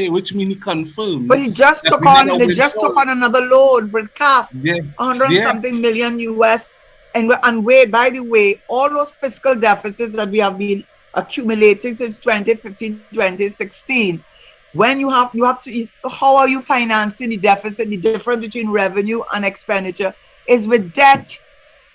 which means he confirmed. But he just took on another loan with CAF, 100 something million US. And wait, by the way, all those fiscal deficits that we have been accumulating since 2015, 2016, when you have to, how are you financing the deficit? The difference between revenue and expenditure is with debt.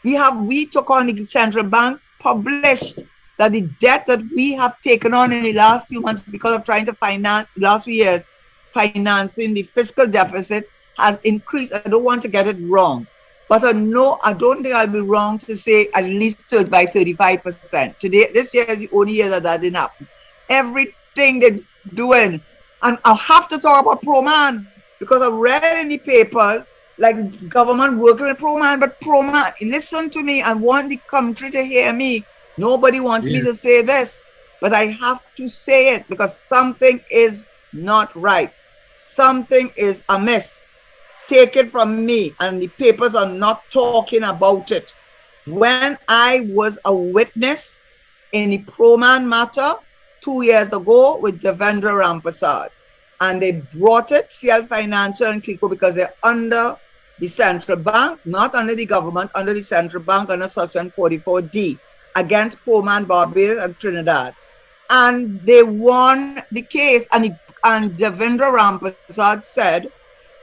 We took on, the central bank published that the debt that we have taken on in the last few months because of trying to finance, the last few years, financing the fiscal deficit has increased. I don't want to get it wrong, but I don't think I'll be wrong to say at least by 35%. This year is the only year that didn't happen. Everything they're doing. And I'll have to talk about Proman, because I read in the papers, like government working with Proman, but Proman, listen to me, I want the country to hear me. Nobody wants me to say this, but I have to say it because something is not right. Something is amiss. Take it from me, and the papers are not talking about it. When I was a witness in the Proman matter 2 years ago with Devendra Rampersad, and they brought it, CL Financial and Clico, because they're under the central bank, not under the government, under the central bank, under Section 44D, against Proman, Barbados, and Trinidad. And they won the case, and Devendra Rampersad said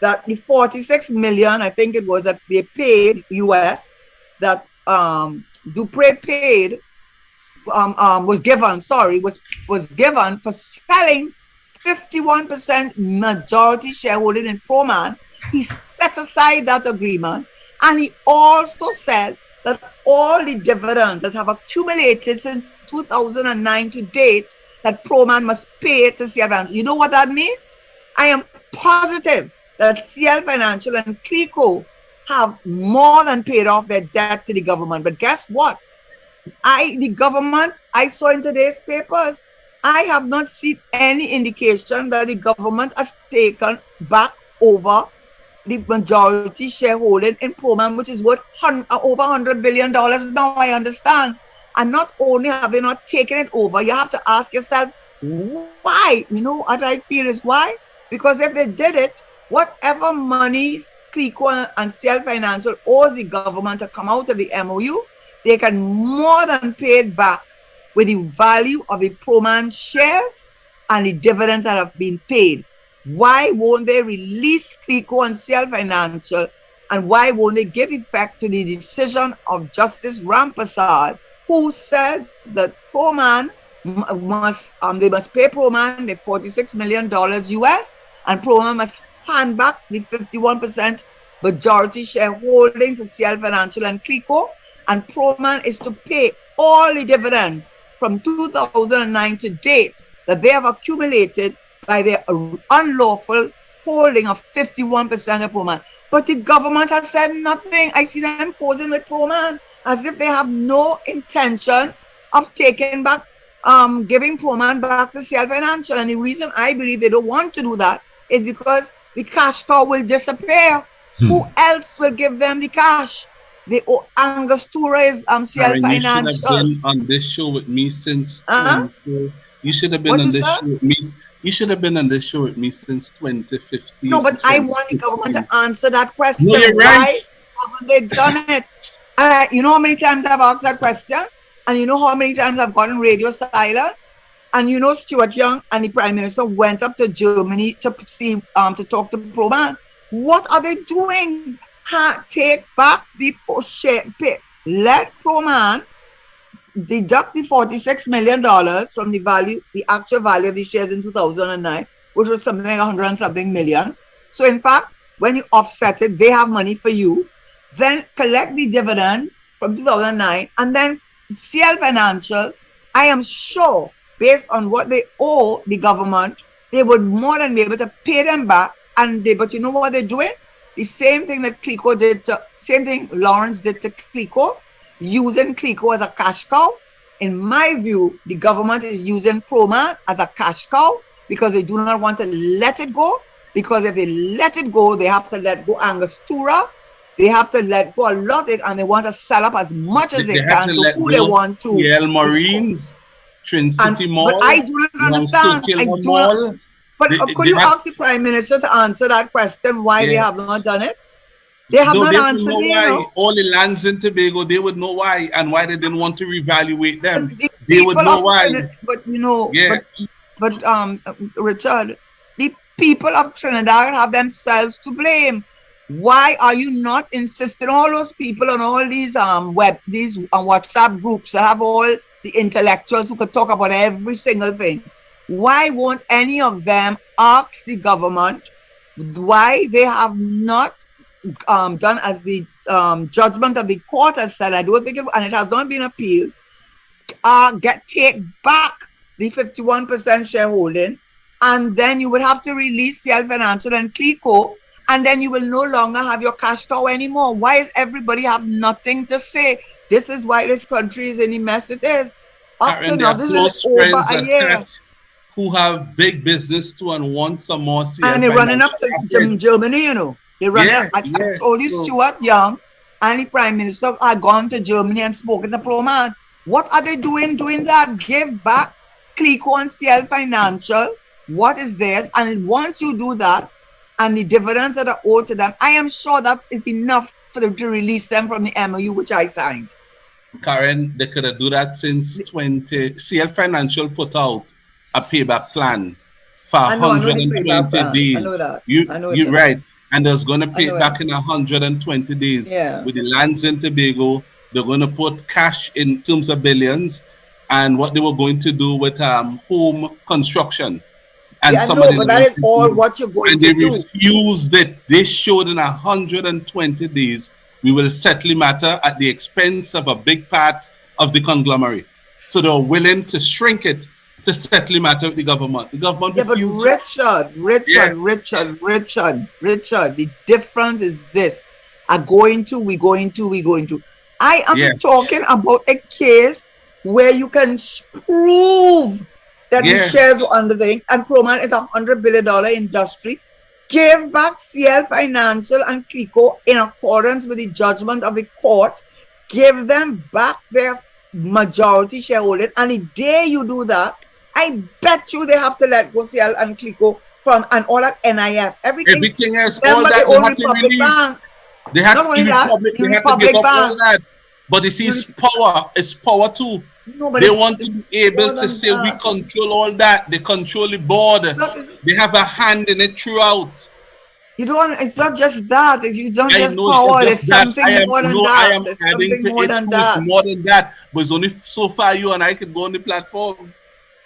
that the 46 million, I think it was, that they paid US, that Dupre paid, was given for selling 51% majority shareholding in Proman. He set aside that agreement, and he also said that all the dividends that have accumulated since 2009 to date that Proman must pay to CL. You know what that means? I am positive that CL Financial and Clico have more than paid off their debt to the government. But guess what? The government, I saw in today's papers, I have not seen any indication that the government has taken back over the majority shareholding in Proman, which is worth over $100 billion now, I understand. And not only have they not taken it over, you have to ask yourself, why? You know what I feel is why? Because if they did it, whatever monies Clico and CL Financial owes the government to come out of the MOU, they can more than pay it back with the value of the Proman shares and the dividends that have been paid. Why won't they release Clico and CL Financial, and why won't they give effect to the decision of Justice Rampersad, who said that Proman they must pay Proman the $46 million US, and Proman must hand back the 51% majority shareholding to CL Financial and Clico, and Proman is to pay all the dividends from 2009 to date that they have accumulated by their unlawful holding of 51% of Proman. But the government has said nothing. I see them posing with Proman as if they have no intention of taking back, giving Proman back to CL Financial. And the reason I believe they don't want to do that is because the cash cow will disappear. Who else will give them the cash? The Angostura is CL Financial. You should have been on this show with me since. You should have been What on is this that? show with me. You should have been on this show with me since 2015. No, but I want the government to answer that question. No, you're right. Why haven't they done it? You know how many times I've asked that question? And you know how many times I've gotten radio silence? And you know Stuart Young and the Prime Minister went up to Germany to see to talk to Proman. What are they doing? Take back the share. Let Proman deduct the $46 million from the value, the actual value of the shares in 2009, which was something like 100 and something million. So in fact, when you offset it, they have money for you. Then collect the dividends from 2009, and then CL Financial, I am sure, based on what they owe the government, they would more than be able to pay them back. But you know what they're doing? The same thing that Clico did same thing Lawrence did to Clico, using Clico as a cash cow. In my view, the government is using Proman as a cash cow because they do not want to let it go. Because if they let it go, they have to let go Angostura. They have to let go a lot, and they want to sell up as much as they can to who they want to. PL Marines, Trinity Mall. But I do not understand. I do not. But could you ask the Prime Minister to answer that question, why they have not done it? They have not answered me, you know. All the lands in Tobago, they would know why, and why they didn't want to reevaluate them. They would know why. But you know, but Richard, the people of Trinidad have themselves to blame. Why are you not insisting all those people on all these WhatsApp groups that have all the intellectuals who could talk about every single thing? Why won't any of them ask the government why they have not done as the judgment of the court has said? I don't think and it has not been appealed. Take back the 51% shareholding, and then you would have to release CL Financial and Clico, and then you will no longer have your cash cow anymore. Why does everybody have nothing to say? This is why this country is in the mess it is. Up to now, this is over a year. Who have big business too and want some more CL and they're running up to Germany, you know. They're running up. I told you, Stuart Young and the Prime Minister had gone to Germany and spoken to Proman. What are they doing that? Give back Clico and CL Financial what is theirs. And once you do that, and the dividends that are owed to them, I am sure that is enough for them to release them from the MOU, which I signed. Karen, they could have done that since CL Financial put out a payback plan for 120 days. I know that. You're right. And they're going to pay it back in 120 days. Yeah. With the lands in Tobago, they're going to put cash in terms of billions, and what they were going to do with home construction. And but that is all what you're going to do. And they refused it. They showed in 120 days, we will settle the matter at the expense of a big part of the conglomerate. So they're willing to shrink it to settle the matter with the government. The government Yeah, but refused. Richard, the difference is this. We going to. I Yeah, am talking about a case where you can prove that the yeah. shares were under the thing, and Proman is $100 billion industry. Give back CL Financial and Clico in accordance with the judgment of the court. Give them back their majority shareholding, and the day you do that, I bet you they have to let go CL and Clico from and all that NIF, everything. Everything else, all Remember that the they old have to Republic release. Bank. They have Not only that, the They have to give Republic up all Bank. that. But you see, it's power. It's power too. No, but They it's want to be able more to than say we that. control all that. They control the board. They have a hand in it throughout. You don't. It's not just that. It's not I just know it's not power. There's just that. something more than I that. am There's adding something to more it than too. It's that. more than that. But it's only so far you and I can go on the platform.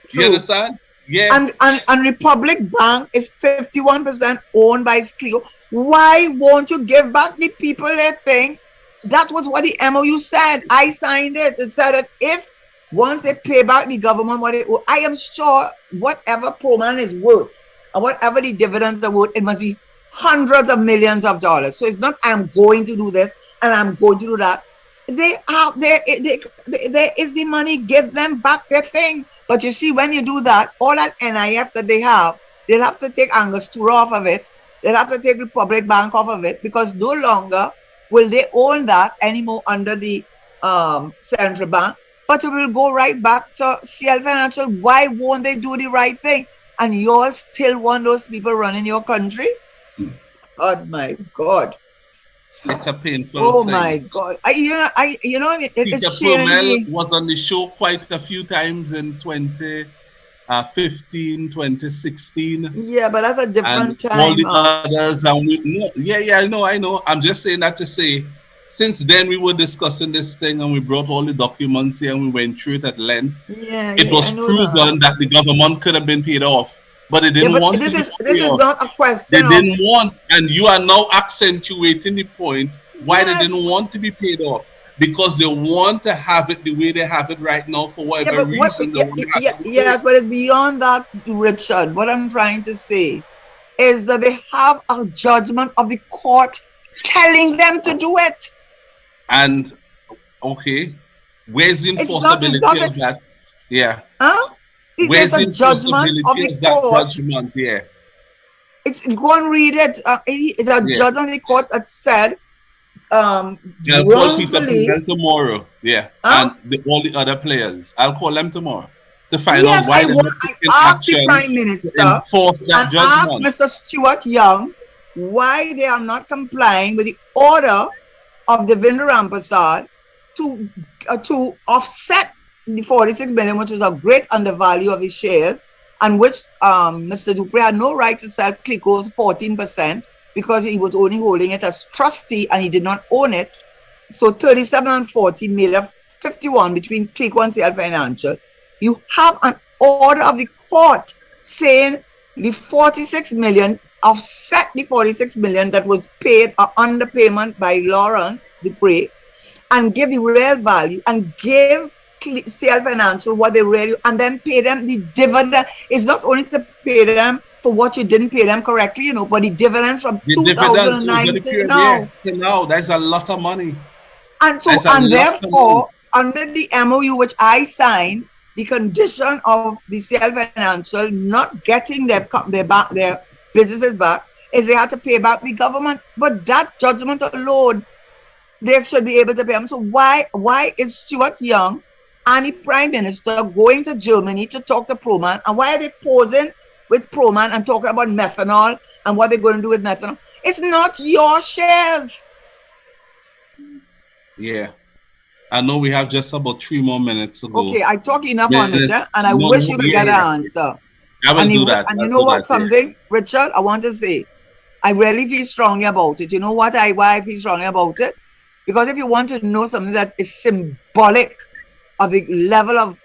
True. You understand? Yeah. And Republic Bank is 51% owned by Clio. Why won't you give back the people their thing? That was what the MOU said. I signed it. It said that if once they pay back the government what they owe, I am sure whatever Proman is worth and whatever the dividends are worth, it must be hundreds of millions of dollars. So it's not I'm going to do this and I'm going to do that. There is the money. Give them back their thing. But you see, when you do that, all that NIF that they have, they'll have to take Angostura off of it. They'll have to take Republic Bank off of it, because no longer will they own that anymore under the central bank. But it will go right back to CL Financial. Why won't they do the right thing? And you all still want those people running your country? God, my God. It's a painful Oh thing. my God! Peter It's shaming. Proman was on the show quite a few times in 2015, 2016. Yeah, but that's a different And all time. the others, and I know. I'm just saying that to say, since then we were discussing this thing, and we brought all the documents here, and we went through it at length. It was proven that the government could have been paid off, but they didn't want this to. This is not a question. They didn't want, and you are now accentuating the point why they didn't want to be paid off, because they want to have it the way they have it right now for whatever reason. Yes, but it's beyond that, Richard. What I'm trying to say is that they have a judgment of the court telling them to do it. And okay, where's the enforceability of that? Yeah. Huh? Where's the judgment of the court? Judgment, yeah. Go and read it. It's a judgment of the court that said I'll call Peter Proman tomorrow. Yeah. And all the other players. I'll call them tomorrow to find out why they're not taking action the Prime Minister to enforce that judgment. Ask Mr. Stuart Young why they are not complying with the order of the Devendra Rampersad to offset the 46 million, which is a great undervalue of the shares, and which Mr. Dupree had no right to sell Clico's 14% because he was only holding it as trustee and he did not own it. So 37 and 14 made a 51 between Clico and CL Financial. You have an order of the court saying the 46 million offset the 46 million that was paid or underpayment by Lawrence Dupree, and give the real value and give CL Financial what they really, and then pay them the dividend. It's not only to pay them for what you didn't pay them correctly, but the dividends from 2009 to now. Now, that's a lot of money. And so, and therefore, under the MOU which I signed, the condition of the CL Financial not getting their businesses back is they had to pay back the government. But that judgment alone, they should be able to pay them. So why is Stuart Young and the Prime Minister going to Germany to talk to Proman? And why are they posing with Proman and talking about methanol and what they're going to do with methanol? It's not your shares. Yeah. I know we have just about 3 more minutes to go. Okay, I talk enough on it, and I wish you could get an answer. I will do that. And you know what, Richard, I want to say, I really feel strongly about it. You know why I feel strongly about it? Because if you want to know something that is symbolic of the level of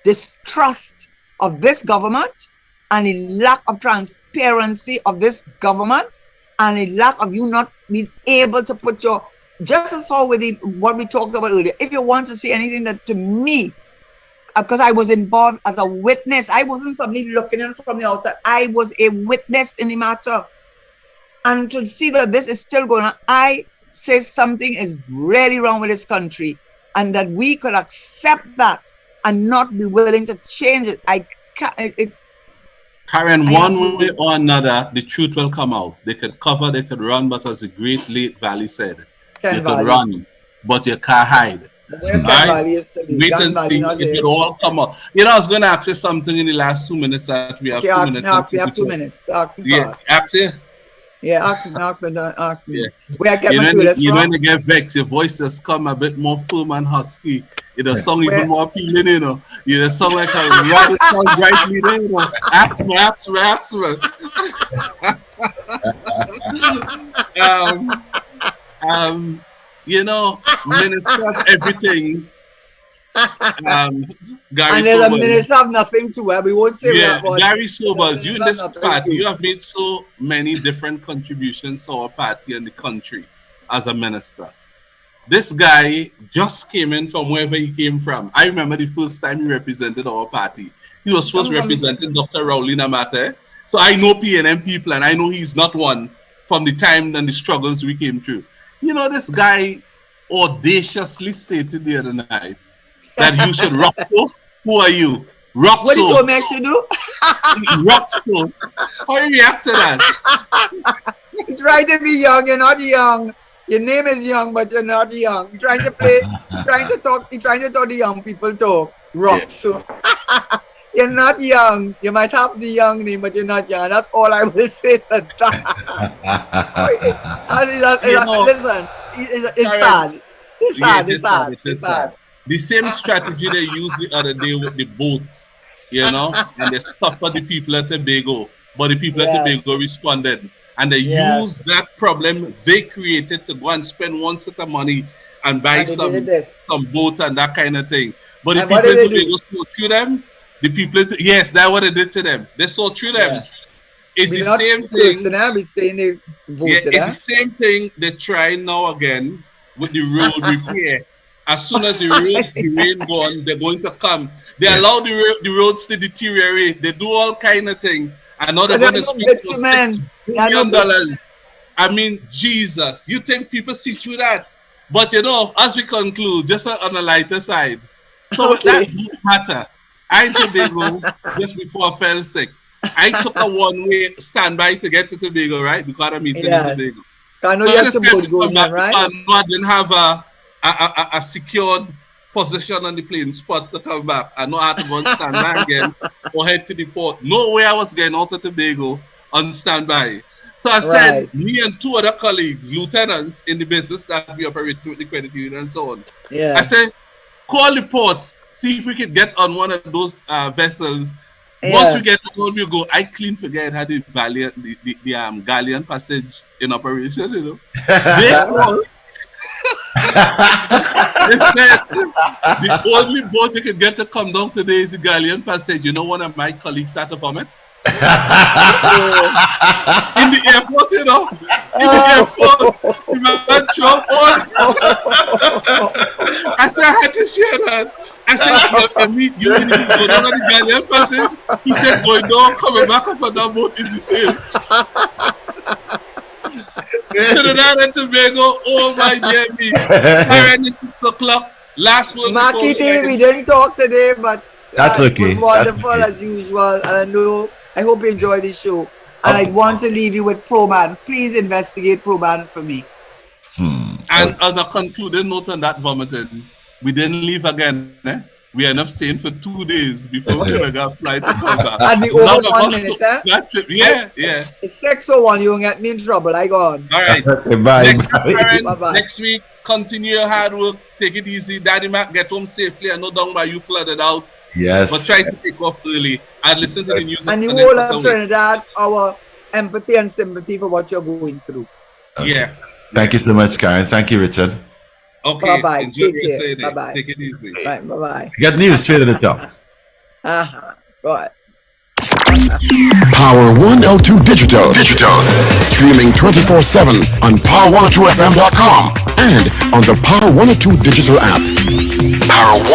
distrust of this government and the lack of transparency of this government and the lack of you not being able to put your, just as how with what we talked about earlier, if you want to see anything that to me because I was involved as a witness. I wasn't somebody looking in from the outside. I was a witness in the matter. And to see that this is still going on, I say something is really wrong with this country, and that we could accept that and not be willing to change it. I can't. Karen, one way or another, the truth will come out. They could cover, they could run, but as the great late Valley said, you could run, but you can't hide. Right? Wait and see if it all come out. You know, I was going to ask you something in the last 2 minutes that we have 2 minutes. We have 2 minutes. Yeah, ask you. Yeah, ask me. Yeah. Where I get my clueless you from? when you get vexed, your voice just come a bit more firm and husky. It a song even more appealing, you know. You song like a rabbit song brightly there, you know. Ask me. You know, ministers everything. Gary and there's Sobers, a minister of nothing to her. We won't say Gary Sobers, you in this party, you have made so many different contributions to our party and the country as a minister. This guy just came in from wherever he came from. I remember the first time he represented our party. He was first representing Dr. Raulina Mate. So I know PNM people, and I know he's not one from the time and the struggles we came through. You know, this guy audaciously stated the other night that you should rock so. Who are you? Rock what so. What makes you do? Rock so. How you react to that? You try to be young, you're not young. Your name is young, but you're not young. You're trying to talk to young people talk. Rock so. You're not young. You might have the young name, but you're not young. That's all I will say to that. Listen, it's sad. The same strategy they used the other day with the boats, you know, and they suffered the people at Tobago, but the people at Tobago responded. And they used that problem they created to go and spend one set of money and buy some boat and that kind of thing. But the people in Tobago saw through them. The people, yes, that's what they did to them. They saw through them. Yes. It's the same thing. It's the same thing they try now again with the road repair. As soon as the rain gone, they're going to come. They allow the roads to deteriorate. They do all kind of things. And now they're going to spend $6 million. I mean, Jesus, you think people see through that? But you know, as we conclude, just on a lighter side, so that don't matter. I in Tobago just before I fell sick. I took a one-way standby to get to Tobago, right? Because I'm meeting in Tobago. I know you have to go back, right? I didn't have a secured position on the plane spot to come back. I know I had to go on standby again or head to the port. No way I was getting out of Tobago on standby. So I said, me and two other colleagues, lieutenants in the business that we operate with the credit union and so on. Yeah. I said, call the port, see if we could get on one of those vessels. Once we get on, we go. I clean forget how the galleon passage in operation, you know. They call. The only boat you can get to come down today is the galleon passage. You know, one of my colleagues started from it. In the airport, you know. In the airport, the man jumped on. I said, I had to share that. I said, you didn't even go down on the galleon passage. He said, going down, coming back up on that boat is the same. Trinidad and Tobago, oh my dear me. Here at 6 o'clock, last one. Marky T, we didn't talk today, but that's okay. It was wonderful as usual. And I hope you enjoy the show. And I want to leave you with Proman. Please investigate Proman for me. And as a concluding note on that vomiting, we didn't leave again. We ended up staying for 2 days before we got flight to come back. And the over 1 minute, Yeah. It's 6:01, you won't get me in trouble. I gone. All right. Bye. Next week, continue your hard work. Take it easy. Daddy Mac, get home safely. I know down by you flooded out. Yes. But try to take off early and listen to the news. And the whole of Trinidad, our empathy and sympathy for what you're going through. Okay. Yeah. Thank you so much, Karen. Thank you, Richard. Okay. Bye-bye. Enjoy Take your care. Bye-bye. Take it easy. Right. Bye-bye. Get news straight at the top. Right. Power 102 Digital. Streaming 24/7 on power102fm.com and on the Power 102 Digital app.